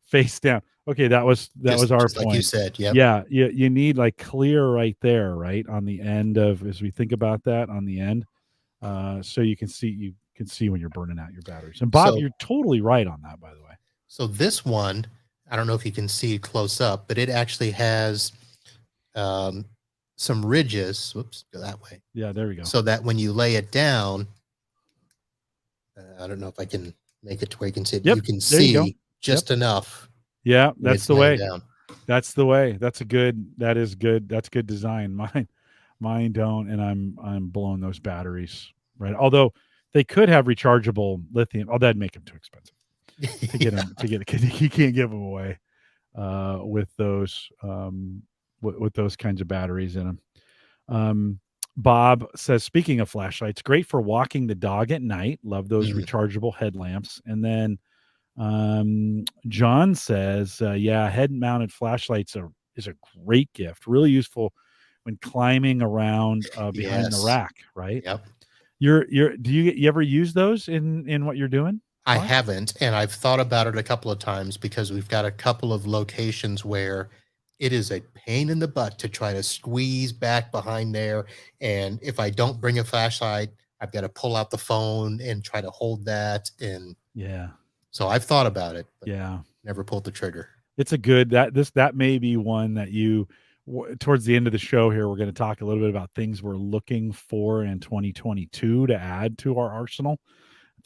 Speaker 1: face down." Okay, that was our
Speaker 2: Just like you
Speaker 1: point.
Speaker 2: said, yep.
Speaker 1: Yeah, you need like clear right there, right on the end of, as we think about that on the end, so you can see when you're burning out your batteries. And Bob,
Speaker 2: So
Speaker 1: you're totally right on that, by the way.
Speaker 2: so this one, I don't know if you can see it close up, but it actually has um, some ridges. Whoops, go that way.
Speaker 1: Yeah, there we go.
Speaker 2: So that when you lay it down, I don't know if I can make it to where you can see it.
Speaker 1: Yep,
Speaker 2: You can
Speaker 1: there you go.
Speaker 2: see just enough
Speaker 1: Yeah,
Speaker 2: when
Speaker 1: that's
Speaker 2: it's
Speaker 1: the
Speaker 2: laying
Speaker 1: way.
Speaker 2: down.
Speaker 1: That's the way. That is good. That's good design. Mine don't, and I'm blowing those batteries, right? Although they could have rechargeable lithium. Oh, that'd make them too expensive to get them you can't give them away with those with those kinds of batteries in them. Bob says, speaking of flashlights, great for walking the dog at night. Love those
Speaker 2: Mm.
Speaker 1: rechargeable headlamps. And then John says, yeah, head mounted flashlights is a great gift, really useful when climbing around behind the
Speaker 2: Yes.
Speaker 1: rack, right?
Speaker 2: Yep.
Speaker 1: Do you ever use those in what you're doing,
Speaker 2: I
Speaker 1: Bob?
Speaker 2: haven't, and I've thought about it a couple of times because we've got a couple of locations where it is a pain in the butt to try to squeeze back behind there. And if I don't bring a flashlight, I've got to pull out the phone and try to hold that. And
Speaker 1: Yeah.
Speaker 2: so I've thought about it, but
Speaker 1: Yeah.
Speaker 2: never pulled the trigger.
Speaker 1: It's a good, that may be one that towards the end of the show here, we're going to talk a little bit about things we're looking for in 2022 to add to our arsenal.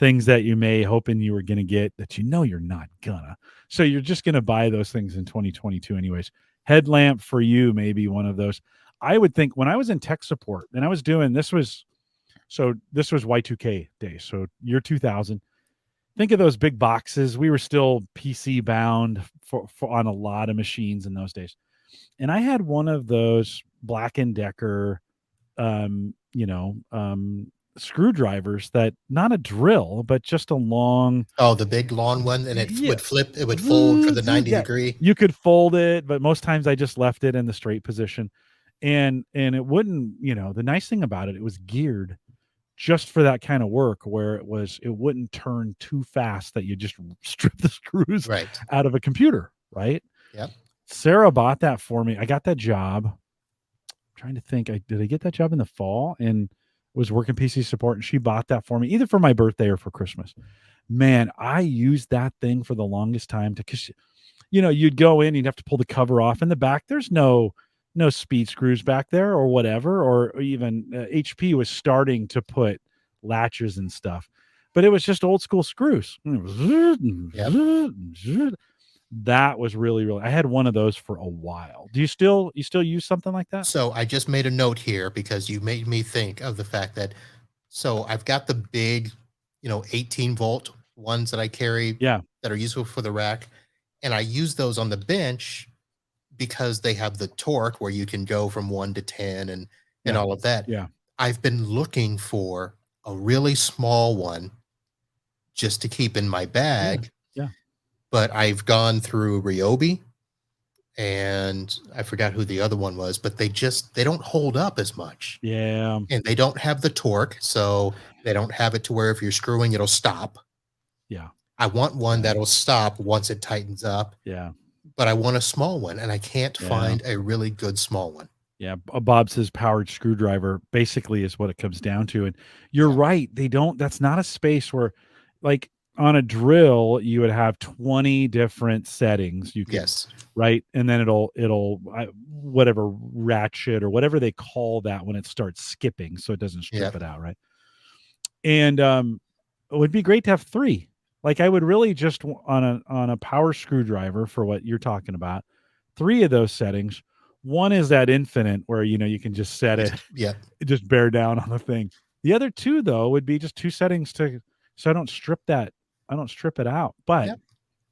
Speaker 1: Things that you may hoping you were going to get that you're not gonna. So you're just going to buy those things in 2022 anyways. Headlamp for you may be one of those. I would think when I was in tech support and I was doing this was Y2K days. So year 2000. Think of those big boxes. We were still PC bound for on a lot of machines in those days. And I had one of those Black & Decker screwdrivers, that not a drill, but just a long.
Speaker 2: Oh, the big long one, and it
Speaker 1: Yeah.
Speaker 2: would flip, it would fold for the 90
Speaker 1: Yeah.
Speaker 2: degree.
Speaker 1: You could fold it, but most times I just left it in the straight position. And it wouldn't, the nice thing about it, it was geared just for that kind of work where it wouldn't turn too fast that you just strip the screws
Speaker 2: Right.
Speaker 1: out of a computer, right?
Speaker 2: Yep.
Speaker 1: Sarah bought that for me. I got that job. I'm trying to think, did I get that job in the fall and was working PC support, and she bought that for me either for my birthday or for Christmas. Man, I used that thing for the longest time because you'd go in, you'd have to pull the cover off in the back. There's no no speed screws back there or whatever, or even HP was starting to put latches and stuff, but it was just old school screws.
Speaker 2: Yep.
Speaker 1: That was really. I had one of those for a while. Do you still use something like that?
Speaker 2: So I just made a note here because you made me think of the fact that so I've got the big, 18-volt ones that I carry
Speaker 1: Yeah,
Speaker 2: that are useful for the rack, and I use those on the bench because they have the torque where you can go from 1 to 10 and
Speaker 1: yeah,
Speaker 2: all of that.
Speaker 1: yeah,
Speaker 2: I've been looking for a really small one just to keep in my
Speaker 1: yeah,
Speaker 2: bag,
Speaker 1: yeah,
Speaker 2: but I've gone through Ryobi and I forgot who the other one was, but they don't hold up as much.
Speaker 1: yeah,
Speaker 2: And they don't have the torque, so they don't have it to where if you're screwing, it'll stop.
Speaker 1: yeah,
Speaker 2: I want one
Speaker 1: yeah,
Speaker 2: that'll stop once it tightens up,
Speaker 1: yeah,
Speaker 2: but I want a small one, and I can't
Speaker 1: yeah.
Speaker 2: find a really good small one.
Speaker 1: Yeah, Bob says powered screwdriver basically is what it comes down to, and you're
Speaker 2: Yeah.
Speaker 1: right, they don't that's not a space where like, on a drill, you would have 20 different settings you could
Speaker 2: Yes.
Speaker 1: right? And then it'll whatever ratchet or whatever they call that when it starts skipping so it doesn't strip
Speaker 2: Yep.
Speaker 1: it out, right? And, it would be great to have 3. Like, I would really just w on a power screwdriver for what you're talking about, 3 of those settings. One is that infinite where, you can just set it,
Speaker 2: Just yep.
Speaker 1: just bear down on the thing. The other 2, though, would be just 2 settings to so I don't strip it out, but
Speaker 2: Yep.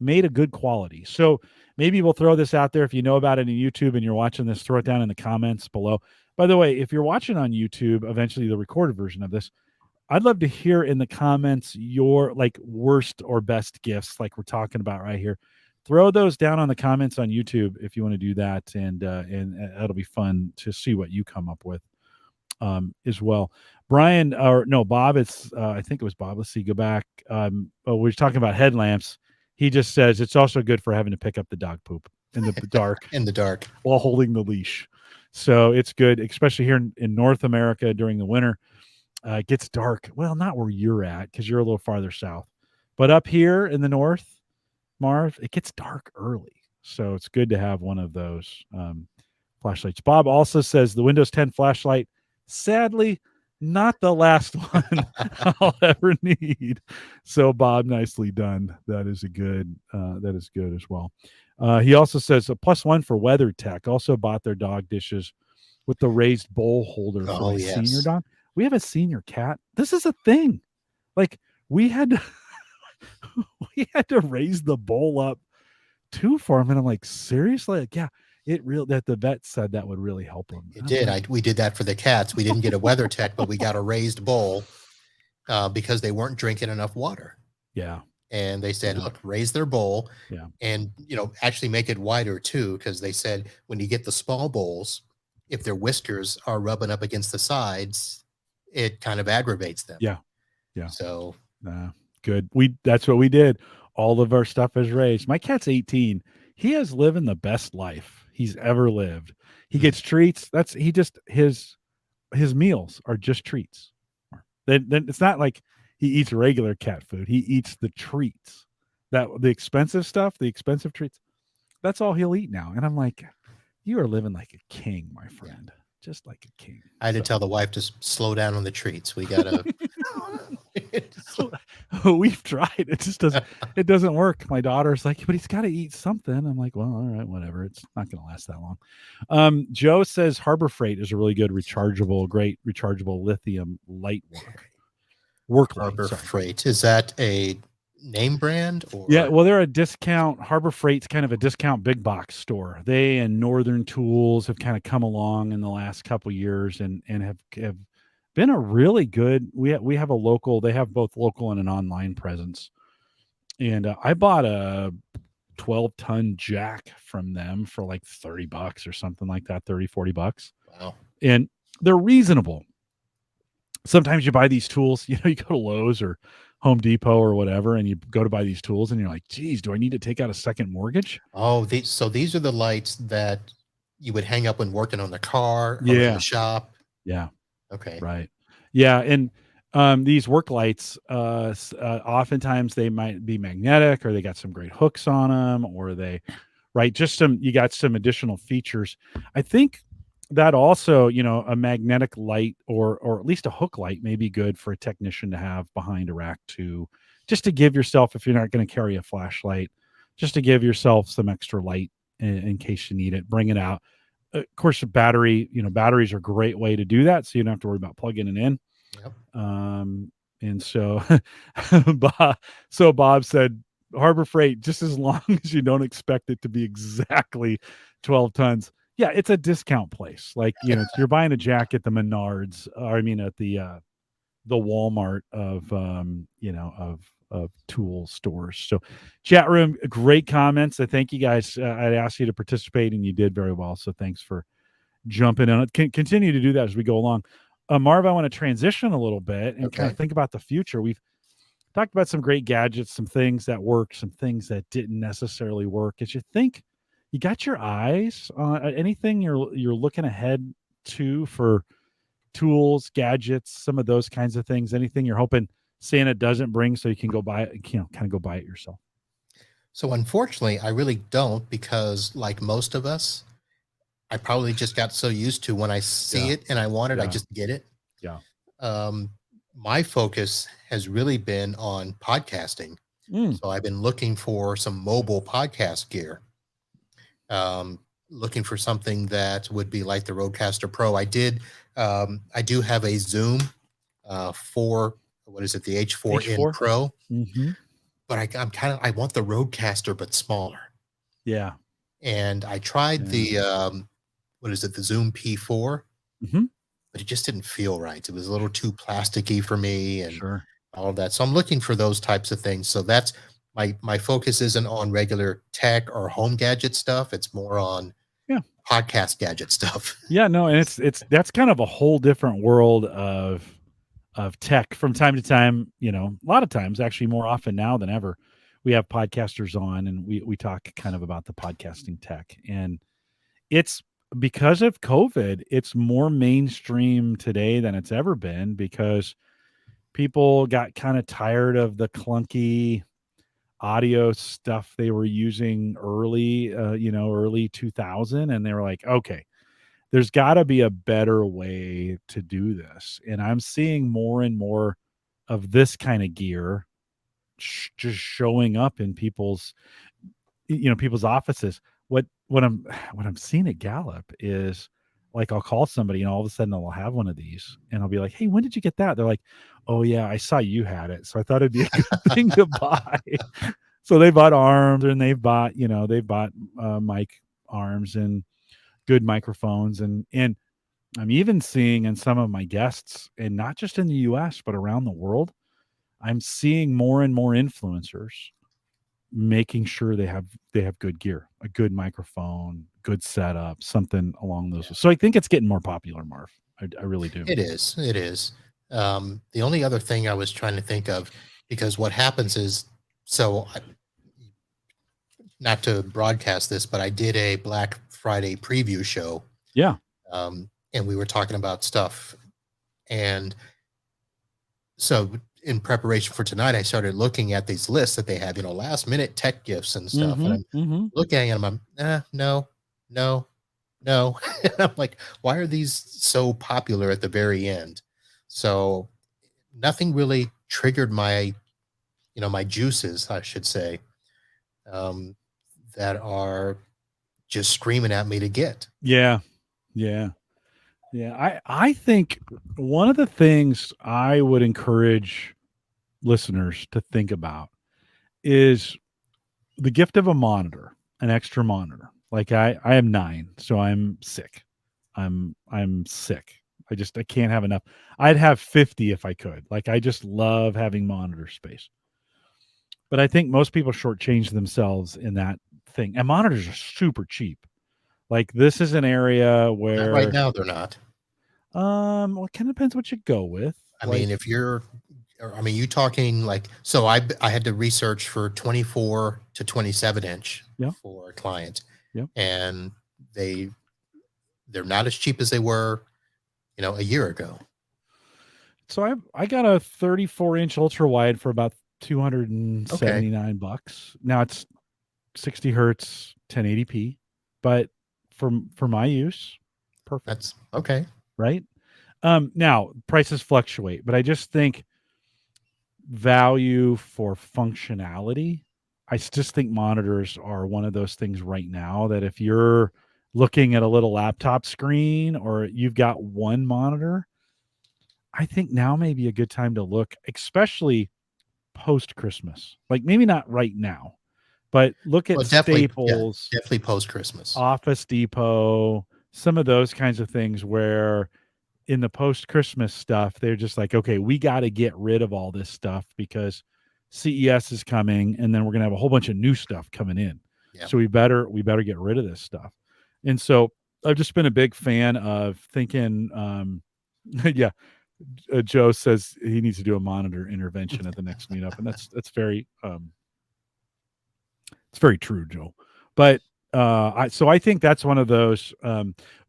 Speaker 1: made a good quality. So, maybe we'll throw this out there. If you know about it in YouTube and you're watching this, throw it down in the comments below. By the way, if you're watching on YouTube, eventually the recorded version of this, I'd love to hear in the comments your like worst or best gifts, like we're talking about right here. Throw those down on the comments on YouTube if you want to do that, and that'll be fun to see what you come up with as well. Brian, or no, Bob. It's I think it was Bob. Let's see. Go back. We're talking about headlamps. He just says it's also good for having to pick up the dog poop in the dark
Speaker 2: In the dark.
Speaker 1: while holding the leash. So it's good, especially here in North America during the winter. It gets dark. Well, not where you're at because you're a little farther south, but up here in the north, Marv, it gets dark early. So it's good to have one of those flashlights. Bob also says the Windows 10 flashlight, sadly, not the last one I'll ever need. So Bob, nicely done. That is that is good as well. He also says a +1 for WeatherTech. Also bought their dog dishes with the raised bowl holder for
Speaker 2: Oh,
Speaker 1: my senior
Speaker 2: yes.
Speaker 1: dog. We have a senior cat. This is a thing. Like we had to we had to raise the bowl up too for him. And I'm like, seriously? Like, yeah, it real that the vet said that would really help him.
Speaker 2: It did. We did that for the cats. We didn't get a WeatherTech, but we got a raised bowl because they weren't drinking enough water.
Speaker 1: Yeah.
Speaker 2: And they said,
Speaker 1: Yeah.
Speaker 2: look, raise their bowl
Speaker 1: Yeah.
Speaker 2: and, actually make it wider too. Cause they said when you get the small bowls, if their whiskers are rubbing up against the sides, it kind of aggravates them.
Speaker 1: Yeah. Yeah.
Speaker 2: So
Speaker 1: Good. That's what we did. All of our stuff is raised. My cat's 18. He is living the best life he's ever lived. He gets treats. That's he just his meals are just treats. Then it's not like he eats regular cat food. He eats the treats. That the expensive stuff, the expensive treats. That's all he'll eat now. And I'm like, you are living like a king, my friend. Just like a king.
Speaker 2: I had to tell the wife to slow down on the treats. We gotta.
Speaker 1: We've tried. It doesn't work. My daughter's like, but he's got to eat something. I'm like, well, all right, whatever. It's not going to last that long. Joe says Harbor Freight is a really good great rechargeable lithium light work light.
Speaker 2: Harbor Freight. Is that a name brand? Or?
Speaker 1: Yeah, well, they're a discount. Harbor Freight's kind of a discount big box store. They and Northern Tools have kind of come along in the last couple years and have been a really good. We have a local. They have both local and an online presence. And I bought a 12-ton jack from them for like $30 or something like that, $30-$40.
Speaker 2: Wow.
Speaker 1: And they're reasonable. Sometimes you buy these tools, you go to Lowe's or Home Depot or whatever, and you go to buy these tools and you're like, geez, do I need to take out a second mortgage?
Speaker 2: Oh, so these are the lights that you would hang up when working on the car or in the shop.
Speaker 1: Yeah.
Speaker 2: Okay.
Speaker 1: Right. Yeah. And these work lights, oftentimes they might be magnetic or they got some great hooks on them or you got some additional features. I think that also, a magnetic light or at least a hook light may be good for a technician to have behind a rack too, just to give yourself, if you're not going to carry a flashlight, just to give yourself some extra light in case you need it. Bring it out. Of course, batteries are a great way to do that, so you don't have to worry about plugging it in.
Speaker 2: Yep.
Speaker 1: And so, Bob said, Harbor Freight, just as long as you don't expect it to be exactly 12 tons. Yeah, it's a discount place. Like, you're buying a jack at the Menards, or I mean at the Walmart of tool stores. So, chat room, great comments. I thank you guys. I'd asked you to participate and you did very well. So thanks for jumping in. Continue to do that as we go along. Marv, I want to transition a little bit and kind
Speaker 2: Okay.
Speaker 1: of think about the future. We've talked about some great gadgets, some things that work, some things that didn't necessarily work. As you think, you got your eyes on anything you're looking ahead to for tools, gadgets, some of those kinds of things? Anything you're hoping Santa doesn't bring so you can go buy it, kind of go buy it yourself?
Speaker 2: So unfortunately, I really don't, because like most of us, I probably just got so used to when I see
Speaker 1: Yeah.
Speaker 2: it and I want it, I
Speaker 1: Yeah.
Speaker 2: just get it.
Speaker 1: Yeah.
Speaker 2: Um, my focus has really been on podcasting.
Speaker 1: Mm.
Speaker 2: So I've been looking for some mobile podcast gear. Um, Looking for something that would be like the Rodecaster Pro. I do have a Zoom for, what is it, the H4N
Speaker 1: H4.
Speaker 2: Pro,
Speaker 1: Mm-hmm.
Speaker 2: but I want the Rodecaster but smaller.
Speaker 1: Yeah.
Speaker 2: And I tried
Speaker 1: Yeah.
Speaker 2: the what is it, the Zoom P4,
Speaker 1: Mm-hmm.
Speaker 2: but it just didn't feel right. It was a little too plasticky for me and
Speaker 1: Sure.
Speaker 2: all of that. So I'm looking for those types of things. So that's my focus isn't on regular tech or home gadget stuff. It's more on
Speaker 1: Yeah.
Speaker 2: podcast gadget stuff.
Speaker 1: Yeah, no, and that's kind of a whole different world of tech. From time to time, a lot of times, actually more often now than ever, we have podcasters on and we talk kind of about the podcasting tech. And it's because of COVID, it's more mainstream today than it's ever been, because people got kind of tired of the clunky audio stuff they were using early 2000, and they were like, okay, there's got to be a better way to do this. And I'm seeing more and more of this kind of gear just showing up in people's offices. What I'm seeing at Gallup is, like, I'll call somebody and all of a sudden they'll have one of these and I'll be like, hey, when did you get that? They're like, oh yeah, I saw you had it, so I thought it'd be a good thing to buy. So they bought arms, and they've bought mic arms and good microphones, and I'm even seeing in some of my guests, and not just in the US but around the world, I'm seeing more and more influencers making sure they have good gear, a good microphone, good setup, something along those.
Speaker 2: Yeah,
Speaker 1: So I think it's getting more popular, Marv. I really do.
Speaker 2: it is. It is. The only other thing I was trying to think of, because what happens is, so I, not to broadcast this, but I did a Black Friday preview show,
Speaker 1: Yeah.
Speaker 2: and we were talking about stuff. And so in preparation for tonight, I started looking at these lists that they have, last minute tech gifts and stuff. And
Speaker 1: Mm-hmm.
Speaker 2: I'm
Speaker 1: Mm-hmm.
Speaker 2: looking at them, no, no, no. And I'm like, why are these so popular at the very end? So nothing really triggered my juices, I should say, um, that are just screaming at me to get.
Speaker 1: Yeah. Yeah. Yeah. I think one of the things I would encourage listeners to think about is the gift of a monitor, an extra monitor. Like I am 9, so I'm sick. I'm sick. I can't have enough. I'd have 50 if I could. Like, I just love having monitor space. But I think most people shortchange themselves in that thing. And monitors are super cheap. Like, this is an area
Speaker 2: Not right
Speaker 1: where
Speaker 2: now, they're not.
Speaker 1: well, it kind of depends what you go with.
Speaker 2: I
Speaker 1: Like,
Speaker 2: mean, if you're, I mean, you talking like, so I had to research for 24 to 27 inch
Speaker 1: yeah,
Speaker 2: for a client,
Speaker 1: yeah.
Speaker 2: and they they're not as cheap as they were, a year ago.
Speaker 1: So I got a 34-inch ultra wide for about
Speaker 2: Okay.
Speaker 1: $279. Now it's 60 hertz, 1080p, but for my use, perfect.
Speaker 2: That's okay.
Speaker 1: Right. Now prices fluctuate, but I just think value for functionality. I just think monitors are one of those things right now that if you're looking at a little laptop screen or you've got one monitor, I think now may be a good time to look, especially post Christmas. Like maybe not right now, but look at
Speaker 2: Well, definitely, yeah,
Speaker 1: Staples,
Speaker 2: definitely post Christmas.
Speaker 1: Office Depot, some of those kinds of things where in the post Christmas stuff, they're just like, okay, we got to get rid of all this stuff because CES is coming and then we're going to have a whole bunch of new stuff coming in.
Speaker 2: Yeah.
Speaker 1: So we better get rid of this stuff. And so I've just been a big fan of thinking, yeah, Joe says he needs to do a monitor intervention at the next meetup. And that's very, it's very true, Joe. But so I think that's one of those.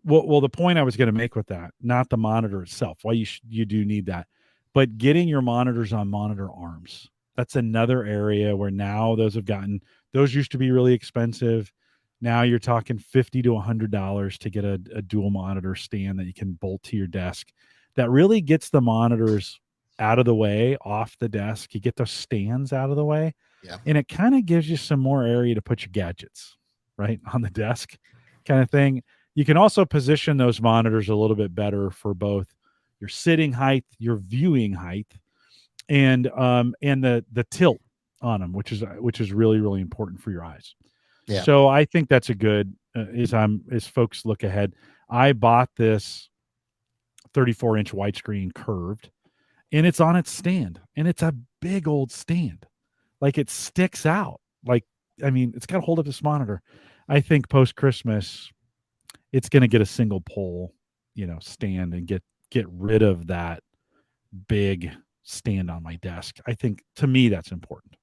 Speaker 1: Well, the point I was going to make with that, not the monitor itself. Why you do need that, but getting your monitors on monitor arms. That's another area where now those used to be really expensive. Now you're talking $50 to $100 to get a dual monitor stand that you can bolt to your desk. That really gets the monitors out of the way, off the desk. You get those stands out of the way.
Speaker 2: Yeah.
Speaker 1: And it kind of gives you some more area to put your gadgets, right, on the desk kind of thing. You can also position those monitors a little bit better for both your sitting height, your viewing height, and the tilt on them, which is really, really important for your eyes.
Speaker 2: Yeah.
Speaker 1: So I think that's a good as folks look ahead. I bought this 34-inch widescreen curved, and it's on its stand, and it's a big old stand. Like it sticks out. Like, I mean, it's got to hold up this monitor. I think post Christmas, it's going to get a single pole, stand and get rid of that big stand on my desk. I think to me that's important.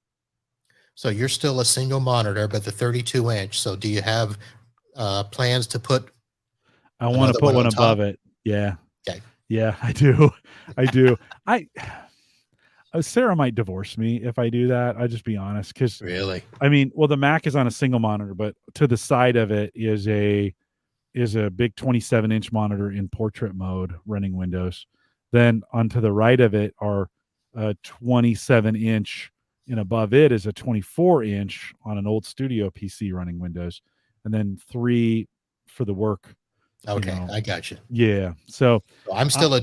Speaker 2: So you're still a single monitor, but the 32-inch. So do you have plans to put
Speaker 1: I want to
Speaker 2: another
Speaker 1: put
Speaker 2: one
Speaker 1: one
Speaker 2: on
Speaker 1: above
Speaker 2: top?
Speaker 1: it. Yeah.
Speaker 2: Okay.
Speaker 1: Yeah, I do. I do. Sarah might divorce me if I do that. I'll just be honest. Cause
Speaker 2: Really?
Speaker 1: I mean, well, the Mac is on a single monitor, but to the side of it is a big 27-inch monitor in portrait mode running Windows. Then onto the right of it are a 27-inch, and above it is a 24-inch on an old studio PC running Windows, and then 3 for the work.
Speaker 2: Okay, I got you.
Speaker 1: Yeah. So
Speaker 2: I'm still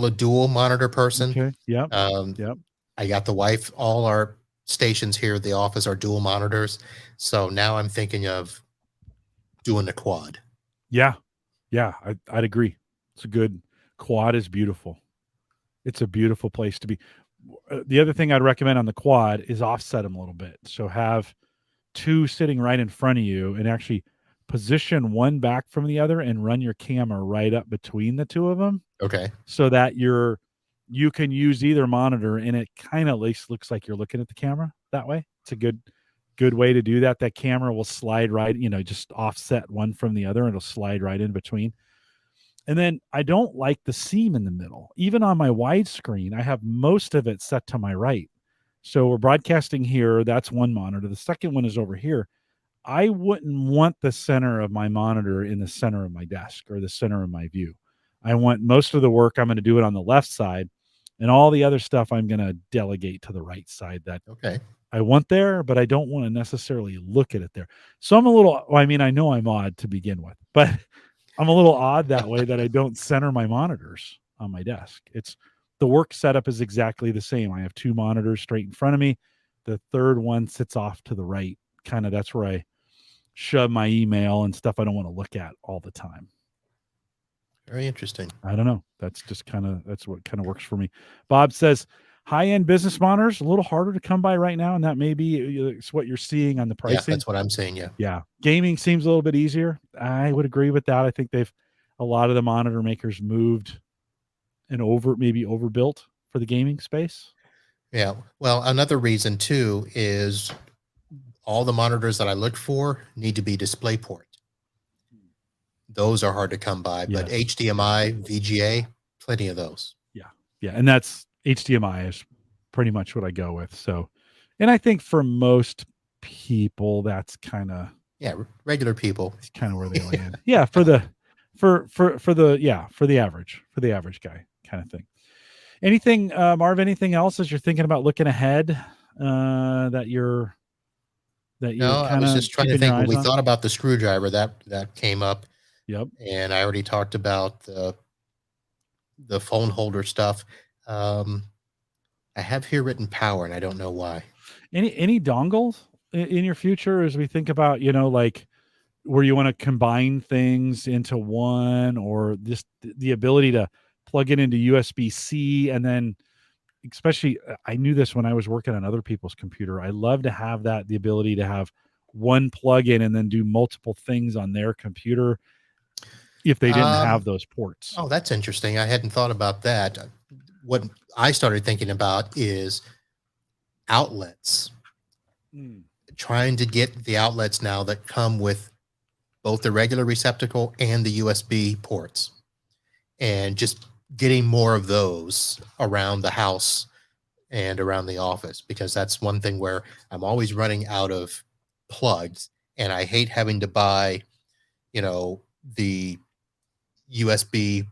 Speaker 2: a dual monitor person.
Speaker 1: okay. Yep.
Speaker 2: Um,
Speaker 1: Yep.
Speaker 2: I got the wife. All our stations here at the office are dual monitors. So now I'm thinking of doing the quad.
Speaker 1: Yeah. Yeah. I'd agree. It's a good quad is beautiful. It's a beautiful place to be. The other thing I'd recommend on the quad is offset them a little bit. So have 2 sitting right in front of you and actually position one back from the other and run your camera right up between the 2 of them
Speaker 2: Okay.
Speaker 1: so that you can use either monitor and it kind of at least looks like you're looking at the camera that way. It's a good way to do that. That camera will slide right, just offset one from the other and it'll slide right in between. And then I don't like the seam in the middle. Even on my widescreen, I have most of it set to my right. So we're broadcasting here. That's one monitor. The second one is over here. I wouldn't want the center of my monitor in the center of my desk or the center of my view. I want most of the work, I'm going to do it on the left side, and all the other stuff I'm going to delegate to the right side that
Speaker 2: Okay.
Speaker 1: I want there, but I don't want to necessarily look at it there. So I'm a little, I mean, I know I'm odd to begin with, but I'm a little odd that way that I don't center my monitors on my desk. It's the work setup is exactly the same. I have 2 monitors straight in front of me. The third one sits off to the right. Kind of that's where I shove my email and stuff I don't want to look at all the time.
Speaker 2: Very interesting.
Speaker 1: I don't know. That's what kind of works for me. Bob says high-end business monitors a little harder to come by right now, and that may be it's what you're seeing on the pricing.
Speaker 2: Yeah, that's what I'm saying. Yeah.
Speaker 1: Yeah. Gaming seems a little bit easier. I would agree with that. I think a lot of the monitor makers moved and maybe overbuilt for the gaming space.
Speaker 2: Yeah. Well, another reason too is all the monitors that I look for need to be DisplayPort. Those are hard to come by, but
Speaker 1: Yes.
Speaker 2: HDMI, VGA, plenty of those.
Speaker 1: Yeah. Yeah. And that's HDMI is pretty much what I go with. So, and I think for most people, that's kind of
Speaker 2: regular people.
Speaker 1: It's kind of where they land. Yeah, for for the average guy kind of thing. Anything, Marv? Anything else as you're thinking about looking ahead that you're
Speaker 2: No, I
Speaker 1: kind
Speaker 2: was
Speaker 1: of
Speaker 2: just trying to
Speaker 1: keeping your
Speaker 2: think when
Speaker 1: eyes
Speaker 2: we
Speaker 1: on?
Speaker 2: thought about the screwdriver that came up,
Speaker 1: Yep.
Speaker 2: and I already talked about the phone holder stuff. Um, I have here written power, and I don't know why.
Speaker 1: Any dongles in your future as we think about, like where you want to combine things into one, or just the ability to plug it into USB-C, and then especially I knew this when I was working on other people's computer. I love to have the ability to have one plug-in and then do multiple things on their computer if they didn't
Speaker 2: Um,
Speaker 1: have those ports.
Speaker 2: oh, that's interesting. I hadn't thought about that. What I started thinking about is outlets.
Speaker 1: Mm.
Speaker 2: Trying to get the outlets now that come with both the regular receptacle and the USB ports, and just getting more of those around the house and around the office, because that's one thing where I'm always running out of plugs, and I hate having to buy, the USB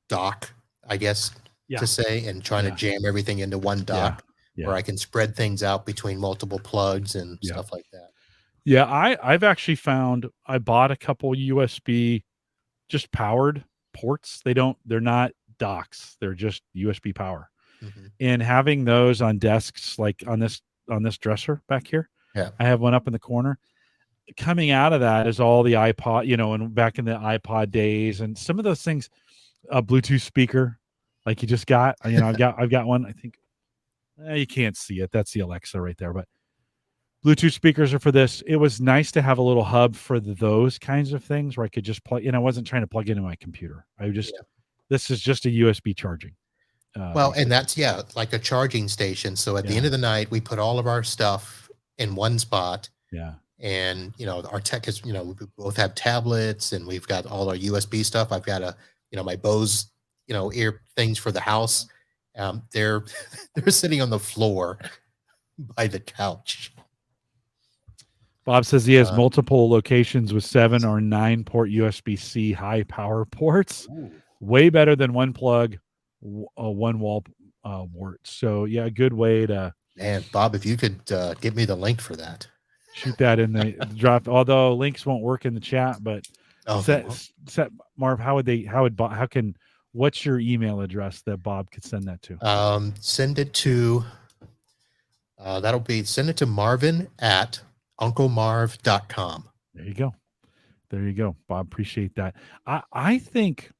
Speaker 2: dock, I guess
Speaker 1: Yeah.
Speaker 2: to say, and trying to
Speaker 1: Yeah.
Speaker 2: jam everything into one
Speaker 1: Yeah.
Speaker 2: dock where
Speaker 1: Yeah.
Speaker 2: I can spread things out between multiple plugs and
Speaker 1: Yeah.
Speaker 2: stuff like that.
Speaker 1: Yeah. I've actually found I bought a couple USB just powered ports. They're not docks. They're just USB power.
Speaker 2: Mm-hmm.
Speaker 1: And having those on desks like on this dresser back here.
Speaker 2: Yeah.
Speaker 1: I have one up in the corner. Coming out of that is all the iPod, and back in the iPod days and some of those things, a Bluetooth speaker like you just got, I've got one. I think you can't see it. That's the Alexa right there, but Bluetooth speakers are for this. It was nice to have a little hub for those kinds of things where I could just plug, I wasn't trying to plug into my computer.
Speaker 2: Yeah.
Speaker 1: This is just a USB charging.
Speaker 2: Well, and
Speaker 1: Basically.
Speaker 2: that's, yeah, like a charging station. So at the end
Speaker 1: Yeah.
Speaker 2: of the night, we put all of our stuff in one spot.
Speaker 1: Yeah.
Speaker 2: And, our tech is, we both have tablets, and we've got all our USB stuff. I've got my Bose, ear things for the house. They're they're sitting on the floor by the couch.
Speaker 1: Bob says he has
Speaker 2: Uh,
Speaker 1: multiple locations with 7 or 9 port USB-C high power ports.
Speaker 2: Ooh.
Speaker 1: Way better than one plug, one wall wart. So yeah, a good way to
Speaker 2: Man, Bob, if you could give me the link for that.
Speaker 1: shoot that in the drop. Although links won't work in the chat, but
Speaker 2: Oh, they won't?
Speaker 1: set Marv. What's your email address that Bob could send that to?
Speaker 2: Send it to send it to Marvin at unclemarv.com.
Speaker 1: There you go, Bob. Appreciate that. I think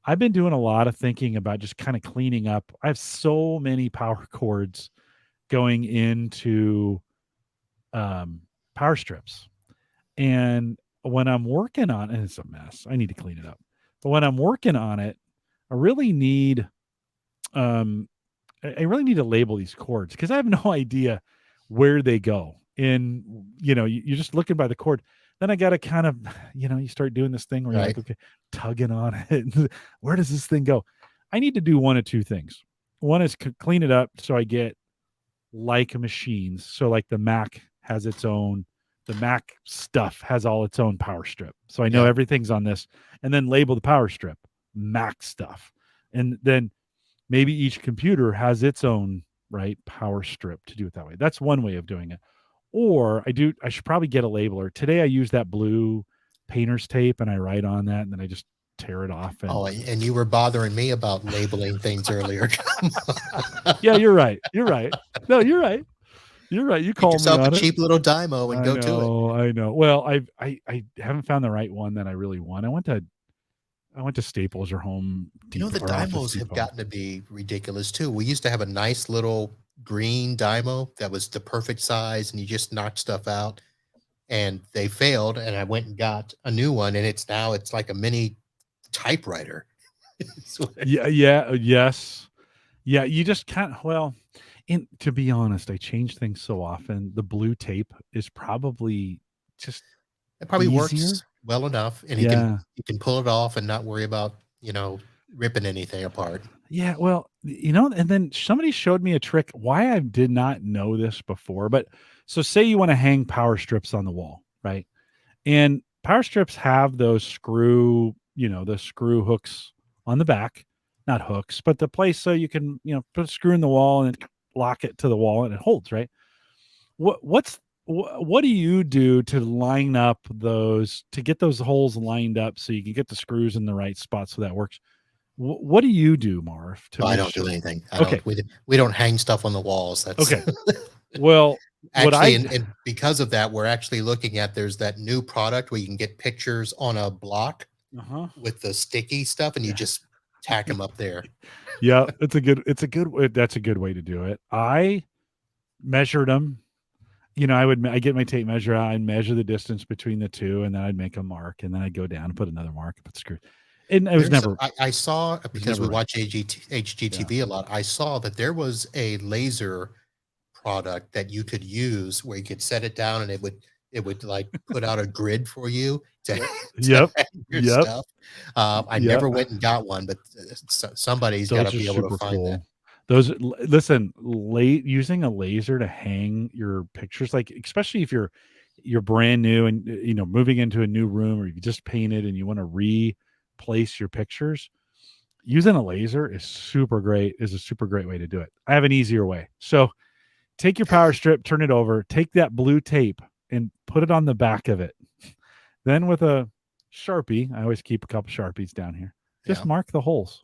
Speaker 1: I've been doing a lot of thinking about just kind of cleaning up. I have so many power cords going into power strips, and when I'm working on it, it's a mess. I need to clean it up. But when I'm working on it, I really need I really need to label these cords because I have no idea where they go. And you're just looking by the cord. Then I got to kind of, you start doing this thing where you're
Speaker 2: Right.
Speaker 1: like, okay, tugging on it. Where does this thing go? I need to do one of two things. One is clean it up so I get like machines. So like the Mac has the Mac stuff has all its own power strip. So I know
Speaker 2: Yeah.
Speaker 1: everything's on this, and then label the power strip Mac stuff. And then maybe each computer has its own power strip to do it that way. That's one way of doing it. Or I should probably get a labeler. Today I use that blue painter's tape and I write on that and then I just tear it off. And
Speaker 2: Oh, and you were bothering me about labeling things earlier.
Speaker 1: yeah, you're right. No, you're right. You
Speaker 2: Get
Speaker 1: called me
Speaker 2: yourself a
Speaker 1: on it.
Speaker 2: cheap little Dymo and go to it.
Speaker 1: I know. Well, I haven't found the right one that I really want. I went to Staples or Home Depot
Speaker 2: The
Speaker 1: or Office
Speaker 2: Dymos have
Speaker 1: Depot.
Speaker 2: gotten to be ridiculous too. We used to have a nice little green Dymo that was the perfect size, and you just knocked stuff out. And they failed, and I went and got a new one, and it's like a mini typewriter.
Speaker 1: Yes. Yeah, you just can't. Well, and to be honest, I change things so often. The blue tape is probably just
Speaker 2: It probably
Speaker 1: easier.
Speaker 2: works well enough, and
Speaker 1: Yeah.
Speaker 2: you can pull it off and not worry about ripping anything apart.
Speaker 1: Yeah, well, and then somebody showed me a trick why I did not know this before. But so say you want to hang power strips on the wall, right? And power strips have those screw, the screw hooks on the back, not hooks, but the place so you can, put a screw in the wall and lock it to the wall and it holds, right? What do you do to line up to get those holes lined up so you can get the screws in the right spot so that works? What do you do, Marv, to
Speaker 2: I
Speaker 1: make
Speaker 2: don't do
Speaker 1: sure?
Speaker 2: anything.
Speaker 1: Okay.
Speaker 2: We don't hang stuff on the walls. That's
Speaker 1: Okay. Well, what
Speaker 2: actually,
Speaker 1: I
Speaker 2: and because of that, we're actually looking at, there's that new product where you can get pictures on a block
Speaker 1: uh-huh.
Speaker 2: with the sticky stuff, and you
Speaker 1: Yeah.
Speaker 2: just tack them up there.
Speaker 1: Yeah, that's a good way to do it. I measured them. I get my tape measure out and measure the distance between the two, and then I'd make a mark, and then I'd go down and put another mark and put screws. And it was never
Speaker 2: I saw, because we
Speaker 1: right.
Speaker 2: watch HGTV a lot. I saw that there was a laser product that you could use where you could set it down and it would like put out a grid for you to, to
Speaker 1: Yep.
Speaker 2: hang your
Speaker 1: Yep.
Speaker 2: stuff. I
Speaker 1: Yep.
Speaker 2: never went and got one, but somebody's got to
Speaker 1: Those are
Speaker 2: be able to
Speaker 1: super
Speaker 2: find that.
Speaker 1: cool. Those listen, using a laser to hang your pictures, like especially if you're brand new and moving into a new room, or you just painted and you want to replace your pictures, using a laser is a super great way to do it. I have an easier way. So take your power strip, turn it over, take that blue tape and put it on the back of it. Then with a Sharpie, I always keep a couple Sharpies down here. Just
Speaker 2: Yeah.
Speaker 1: mark the holes.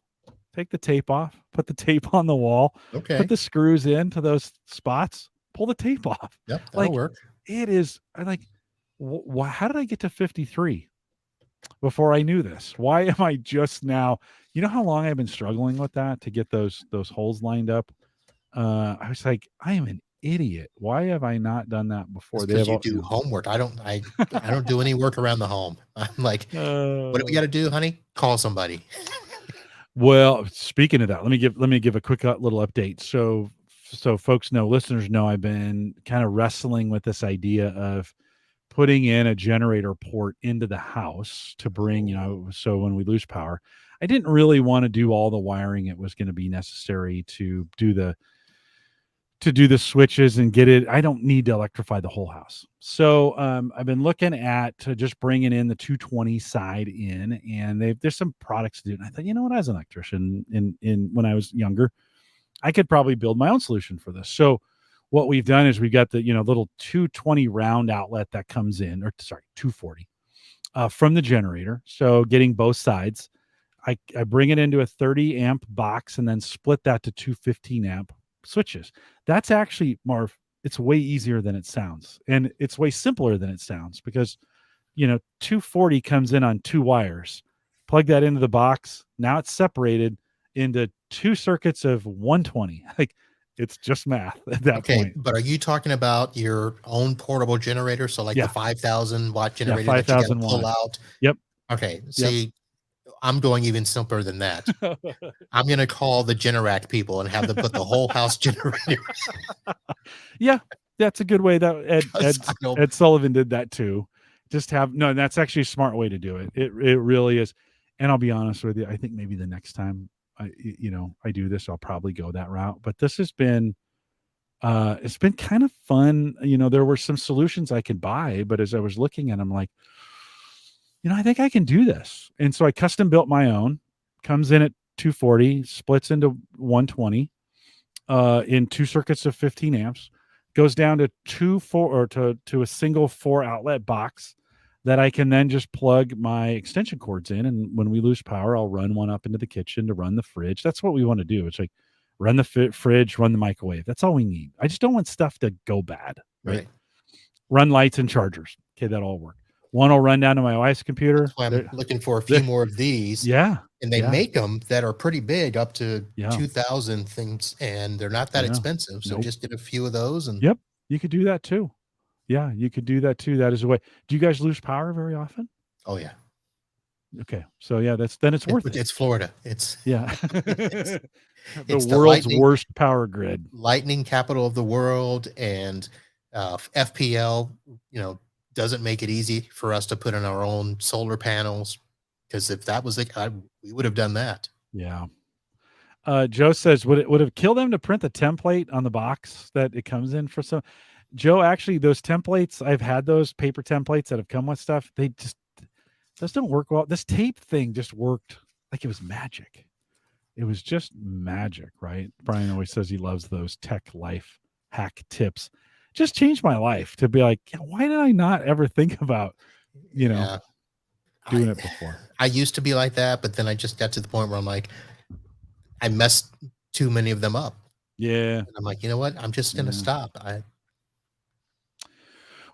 Speaker 1: Take the tape off, put the tape on the wall, put
Speaker 2: Okay.
Speaker 1: the screws into those spots, pull the tape off.
Speaker 2: Yep. That'll
Speaker 1: Like
Speaker 2: work.
Speaker 1: it is, I like, how did I get to 53 before I knew this? Why am I just now? You know how long I've been struggling with that to get those holes lined up? I was like, I am an idiot. Why have I not done that before?
Speaker 2: It's
Speaker 1: They
Speaker 2: because
Speaker 1: have
Speaker 2: you
Speaker 1: all,
Speaker 2: do homework. I don't do any work around the home. I'm like, what do we
Speaker 1: uh,
Speaker 2: got to do, honey? Call somebody.
Speaker 1: well, speaking of that, let me give a quick little update. So folks know, listeners know, I've been kind of wrestling with this idea of putting in a generator port into the house to bring, so when we lose power, I didn't really want to do all the wiring it was going to be necessary to do the switches and get it. I don't need to electrify the whole house. So I've been looking at just bringing in the 220 side in, and there's some products to do. And I thought, what, as an electrician in when I was younger, I could probably build my own solution for this. So what we've done is we got the little 220 round outlet that comes in, or sorry, 240 from the generator. So getting both sides, I bring it into a 30 amp box and then split that to 215 amp switches. That's actually, Marv, it's way easier than it sounds. And it's way simpler than it sounds because, 240 comes in on two wires. Plug that into the box. Now it's separated into two circuits of 120. Like it's just math at that
Speaker 2: Okay,
Speaker 1: point.
Speaker 2: but are you talking about your own portable generator? So like the
Speaker 1: Yeah.
Speaker 2: 5,000 watt
Speaker 1: Yeah.
Speaker 2: generator that you got to
Speaker 1: 5,000
Speaker 2: pull
Speaker 1: watt.
Speaker 2: out?
Speaker 1: Yep.
Speaker 2: Okay,
Speaker 1: Yep.
Speaker 2: see, I'm going even simpler than that. I'm gonna call the Generac people and have them put the whole house generator.
Speaker 1: Yeah, that's a good way that
Speaker 2: 'Cause I don't.
Speaker 1: Ed Sullivan did that too. Just have no, that's actually a smart way to do it. It really is. And I'll be honest with you, I think maybe the next time I do this, I'll probably go that route. But this has been it's been kind of fun. There were some solutions I could buy, but as I was looking at them, like, I think I can do this. And so I custom built my own, comes in at 240, splits into 120 in two circuits of 15 amps, goes down to to a single 4 outlet box that I can then just plug my extension cords in. And when we lose power, I'll run one up into the kitchen to run the fridge. That's what we want to do. It's like run the fridge, run the microwave. That's all we need. I just don't want stuff to go bad, right? Run lights and chargers. Okay, that'll all work. One will run down to my wife's computer.
Speaker 2: That's why I'm looking for a few more of these.
Speaker 1: Yeah.
Speaker 2: And they make them that are pretty big, up to
Speaker 1: Yeah.
Speaker 2: 2,000 things, and they're not that expensive. So
Speaker 1: Nope.
Speaker 2: just get a few of those. And
Speaker 1: Yep, you could do that too. Yeah, you could do that too. That is a way. Do you guys lose power very often?
Speaker 2: oh yeah,
Speaker 1: Okay, so yeah, then it's worth it.
Speaker 2: it's Florida. It's
Speaker 1: Yeah,
Speaker 2: it's
Speaker 1: the world's worst power grid.
Speaker 2: lightning capital of the world, and FPL, doesn't make it easy for us to put in our own solar panels, because if that was we would have done that.
Speaker 1: Yeah. Joe says, would it have killed them to print the template on the box that it comes in for some? Joe, actually, those templates, I've had those paper templates that have come with stuff. Those don't work well. This tape thing just worked like it was magic. It was just magic, right? Brian always says he loves those tech life hack tips. Just changed my life to be like, yeah, why did I not ever think about,
Speaker 2: Yeah.
Speaker 1: doing
Speaker 2: I
Speaker 1: it before?
Speaker 2: I used to be like that, but then I just got to the point where I'm like, I messed too many of them up.
Speaker 1: Yeah.
Speaker 2: And I'm like, you know what? I'm just gonna
Speaker 1: Yeah.
Speaker 2: stop.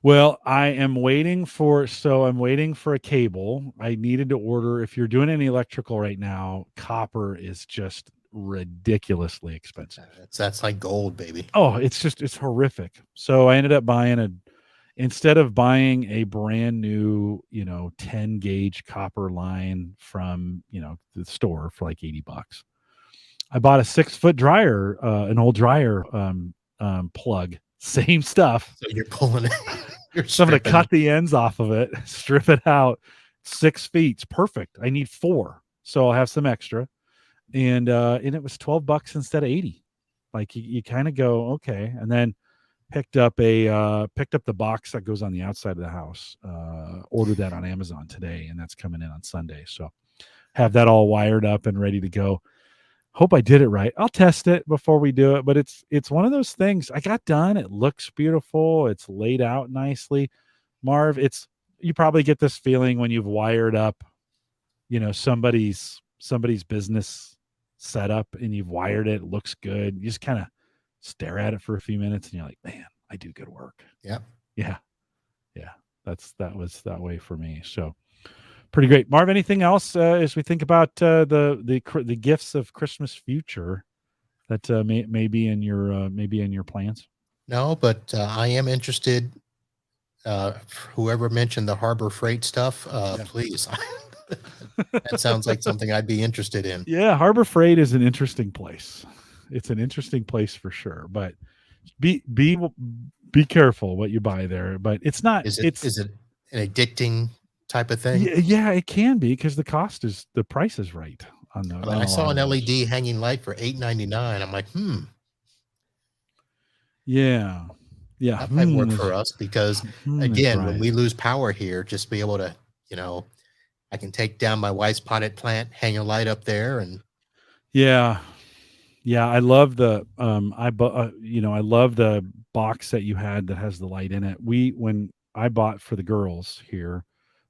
Speaker 1: Well, I'm waiting for a cable. I needed to order. If you're doing any electrical right now, copper is just ridiculously expensive.
Speaker 2: That's like gold, baby.
Speaker 1: Oh, it's horrific. So I ended up instead of buying a brand new, 10 gauge copper line from, the store for like $80. I bought a 6-foot dryer, an old dryer plug. Same stuff.
Speaker 2: So you're pulling it. You're
Speaker 1: So I'm going to
Speaker 2: stripping.
Speaker 1: cut the ends off of it, strip it out. 6 feet. It's perfect. I need 4. So I'll have some extra. And it was $12 instead of 80. Like you kind of go, okay. And then picked up the box that goes on the outside of the house. Ordered that on Amazon today, and that's coming in on Sunday. So have that all wired up and ready to go. Hope I did it right. I'll test it before we do it, but it's one of those things I got done. It looks beautiful. It's laid out nicely. Marv, you probably get this feeling when you've wired up, somebody's business setup and you've wired it. It looks good. You just kind of stare at it for a few minutes and you're like, man, I do good work.
Speaker 2: Yeah.
Speaker 1: Yeah. Yeah. That was that way for me. So pretty great. Marv, anything else as we think about the gifts of Christmas future that may be in your plans?
Speaker 2: No, but I am interested. Whoever mentioned the Harbor Freight stuff,
Speaker 1: Yeah.
Speaker 2: please. That sounds like something I'd be interested in.
Speaker 1: Yeah, Harbor Freight is an interesting place. It's an interesting place for sure, but be careful what you buy there. But it's not.
Speaker 2: Is
Speaker 1: It's
Speaker 2: it an addicting type of thing?
Speaker 1: yeah, it can be because the price is right on
Speaker 2: I mean,
Speaker 1: on
Speaker 2: I
Speaker 1: a lot
Speaker 2: saw
Speaker 1: of
Speaker 2: an
Speaker 1: those.
Speaker 2: LED hanging light for $8.99. I'm like,
Speaker 1: Yeah, yeah.
Speaker 2: that might work for us because
Speaker 1: Is
Speaker 2: again, when
Speaker 1: right.
Speaker 2: we lose power here, just be able to, I can take down my wife's potted plant, hang a light up there, and
Speaker 1: Yeah, yeah. I love I love the box that you had that has the light in it. When I bought for the girls here,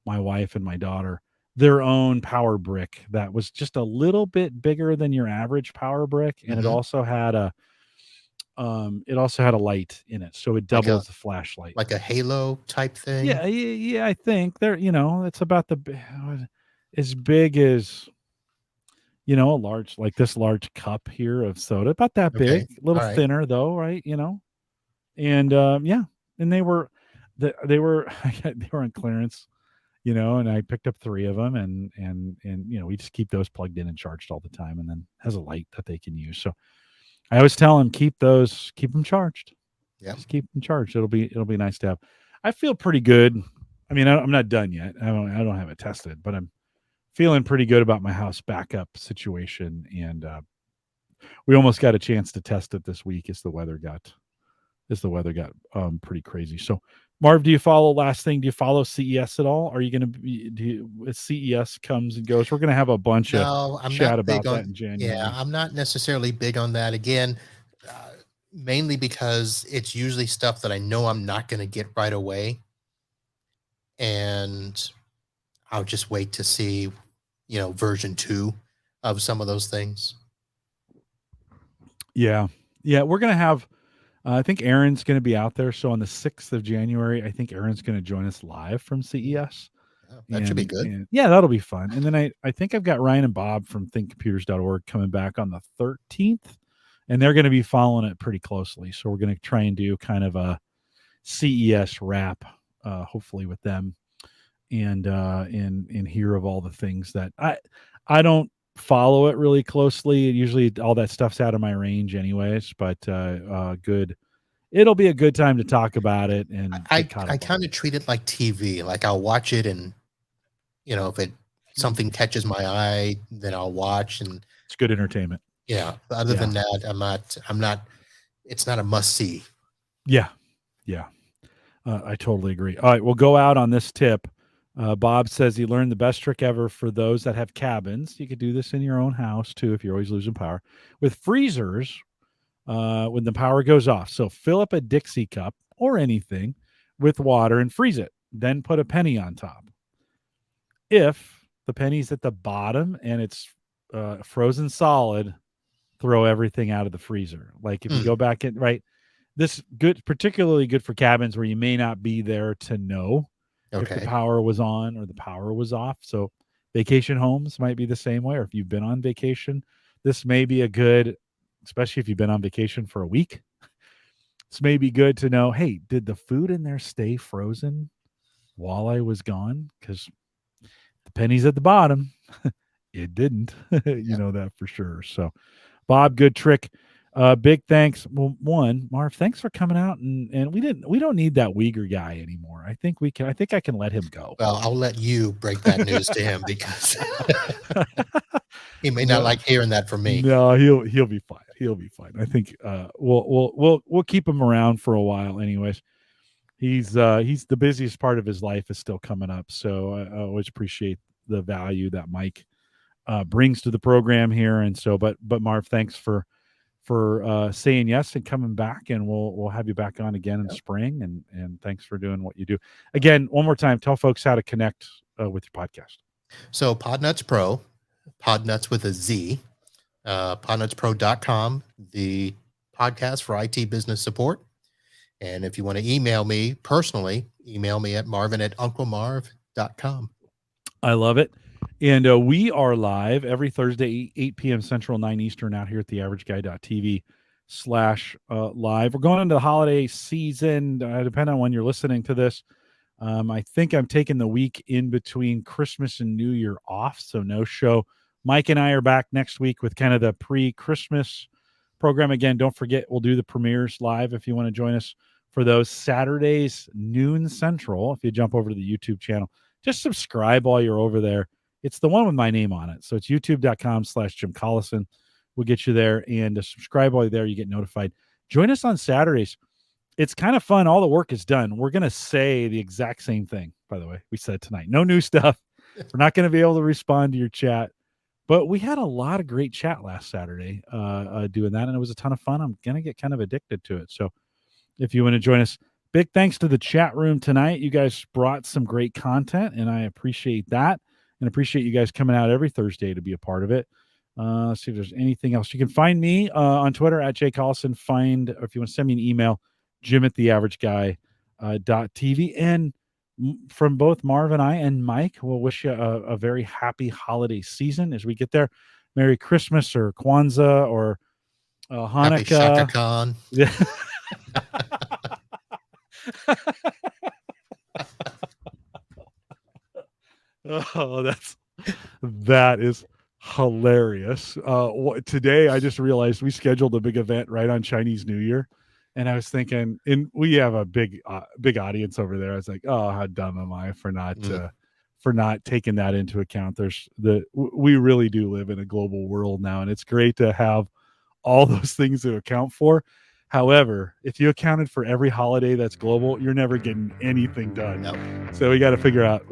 Speaker 1: my wife and my daughter, their own power brick that was just a little bit bigger than your average power brick, and
Speaker 2: mhm,
Speaker 1: it also had a light in it, so it
Speaker 2: like
Speaker 1: double as a flashlight.
Speaker 2: a halo type thing.
Speaker 1: Yeah, yeah. I think it's about as big as a large like this large cup here of soda, about that
Speaker 2: Okay,
Speaker 1: big, a little
Speaker 2: all right.
Speaker 1: thinner though, right? And yeah, and they were they were on clearance, and I picked up 3 of them, and we just keep those plugged in and charged all the time, and then has a light that they can use. So I always tell them keep them charged.
Speaker 2: Yep.
Speaker 1: Just keep them charged. It'll be nice to have. I feel pretty good. I mean, I'm not done yet. I don't have it tested, but I'm feeling pretty good about my house backup situation, and we almost got a chance to test it this week as the weather got pretty crazy. So Marv, do you follow CES at all? Are you going to be as CES comes and goes, we're going to have a bunch of
Speaker 2: No, I'm
Speaker 1: chat
Speaker 2: not big
Speaker 1: about that
Speaker 2: on.
Speaker 1: in
Speaker 2: Yeah,
Speaker 1: January.
Speaker 2: I'm not necessarily big on that. Again, uh, mainly because it's usually stuff that I know I'm not going to get right away, and I'll just wait to see, version 2 of some of those things.
Speaker 1: Yeah, yeah, we're going to have I think Aaron's going to be out there, so on the 6th of January I think Aaron's going to join us live from CES.
Speaker 2: Yeah, that should be good.
Speaker 1: And yeah, that'll be fun. And then I think I've got Ryan and Bob from thinkcomputers.org coming back on the 13th, and they're going to be following it pretty closely. So we're going to try and do kind of a CES wrap, hopefully with them, and hear of all the things that I don't follow it really closely. Usually all that stuff's out of my range anyways, but good. It'll be a good time to talk about it and
Speaker 2: I
Speaker 1: get caught
Speaker 2: I
Speaker 1: up on
Speaker 2: kind of treat it like TV. Like I'll watch it, and if it
Speaker 1: it.
Speaker 2: something catches my eye, then I'll watch. And
Speaker 1: It's good entertainment.
Speaker 2: yeah, other
Speaker 1: Yeah.
Speaker 2: than that, I'm not. It's not a must see.
Speaker 1: Yeah. Yeah. I totally agree. All right, we'll go out on this tip. Bob says he learned the best trick ever for those that have cabins. You could do this in your own house too if you're always losing power. With freezers, when the power goes off. So fill up a Dixie cup or anything with water and freeze it. Then put a penny on top. If the penny's at the bottom and it's frozen solid, throw everything out of the freezer. Like if you go back in, right, this good, particularly good for cabins where you may not be there to know if the power was on or the power was off. So vacation homes might be the same way. Or if you've been on vacation, this may be a good, especially if you've been on vacation for a week. This may be good to know, hey, did the food in there stay frozen while I was gone? Because the penny's at the bottom. It didn't. You know that for sure. So, Bob, good trick. Big thanks. Well, Marv, thanks for coming out, and we don't need that Wieger guy anymore. I think I can let him go.
Speaker 2: Well, I'll let you break that news to him because he may not like hearing that from me.
Speaker 1: No, he'll be fine. He'll be fine. I think we'll keep him around for a while anyways. He's the busiest part of his life is still coming up. So I always appreciate the value that Mike brings to the program here. And so, but Marv, thanks for saying yes and coming back, and we'll have you back on again in spring. And thanks for doing what you do. Again, one more time, tell folks how to connect with your podcast.
Speaker 2: So Podnutz Pro, Podnutz with a Z, podnutzpro.com, the podcast for IT business support. And if you want to email me personally, email me at marvin@unclemarv.com.
Speaker 1: I love it. And we are live every Thursday, 8 p.m. Central, 9 Eastern, out here at theaverageguy.tv/live. We're going into the holiday season, depending on when you're listening to this. I think I'm taking the week in between Christmas and New Year off, so no show. Mike and I are back next week with kind of the pre-Christmas program. Again, don't forget, we'll do the premieres live if you want to join us for those Saturdays, noon Central. If you jump over to the YouTube channel, just subscribe while you're over there. It's the one with my name on it. So it's youtube.com/Jim Collison. We'll get you there, and subscribe while you're there. You get notified. Join us on Saturdays. It's kind of fun. All the work is done. We're going to say the exact same thing, by the way, we said tonight. No new stuff. We're not going to be able to respond to your chat, but we had a lot of great chat last Saturday doing that, and it was a ton of fun. I'm going to get kind of addicted to it. So if you want to join us, big thanks to the chat room tonight. You guys brought some great content, and I appreciate that. And appreciate you guys coming out every Thursday to be a part of it. Let's see if there's anything else. You can find me on Twitter at @JCollison. If you want to send me an email, jim@theaverageguy.tv. And from both Marv and I and Mike, we'll wish you a very happy holiday season as we get there. Merry Christmas or Kwanzaa or Hanukkah.
Speaker 2: Happy Shaka Khan.
Speaker 1: Yeah. Oh, that is hilarious. Today I just realized we scheduled a big event right on Chinese New Year, and I was thinking, and we have a big audience over there. I was like, oh, how dumb am I for not taking that into account? We really do live in a global world now, and it's great to have all those things to account for. However, if you accounted for every holiday that's global, you're never getting anything done.
Speaker 2: No.
Speaker 1: So we got to figure out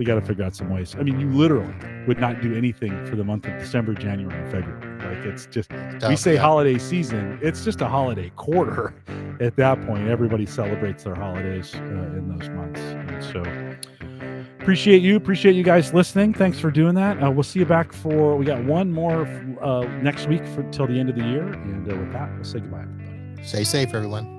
Speaker 1: some ways. I mean, you literally would not do anything for the month of December, January, and February. Like it's just, we say holiday season, it's just a holiday quarter. At that point, everybody celebrates their holidays in those months. And so appreciate you guys listening. Thanks for doing that. We'll see you back we got one more next week till the end of the year. And with that, we'll say goodbye, everybody.
Speaker 2: Stay safe, everyone.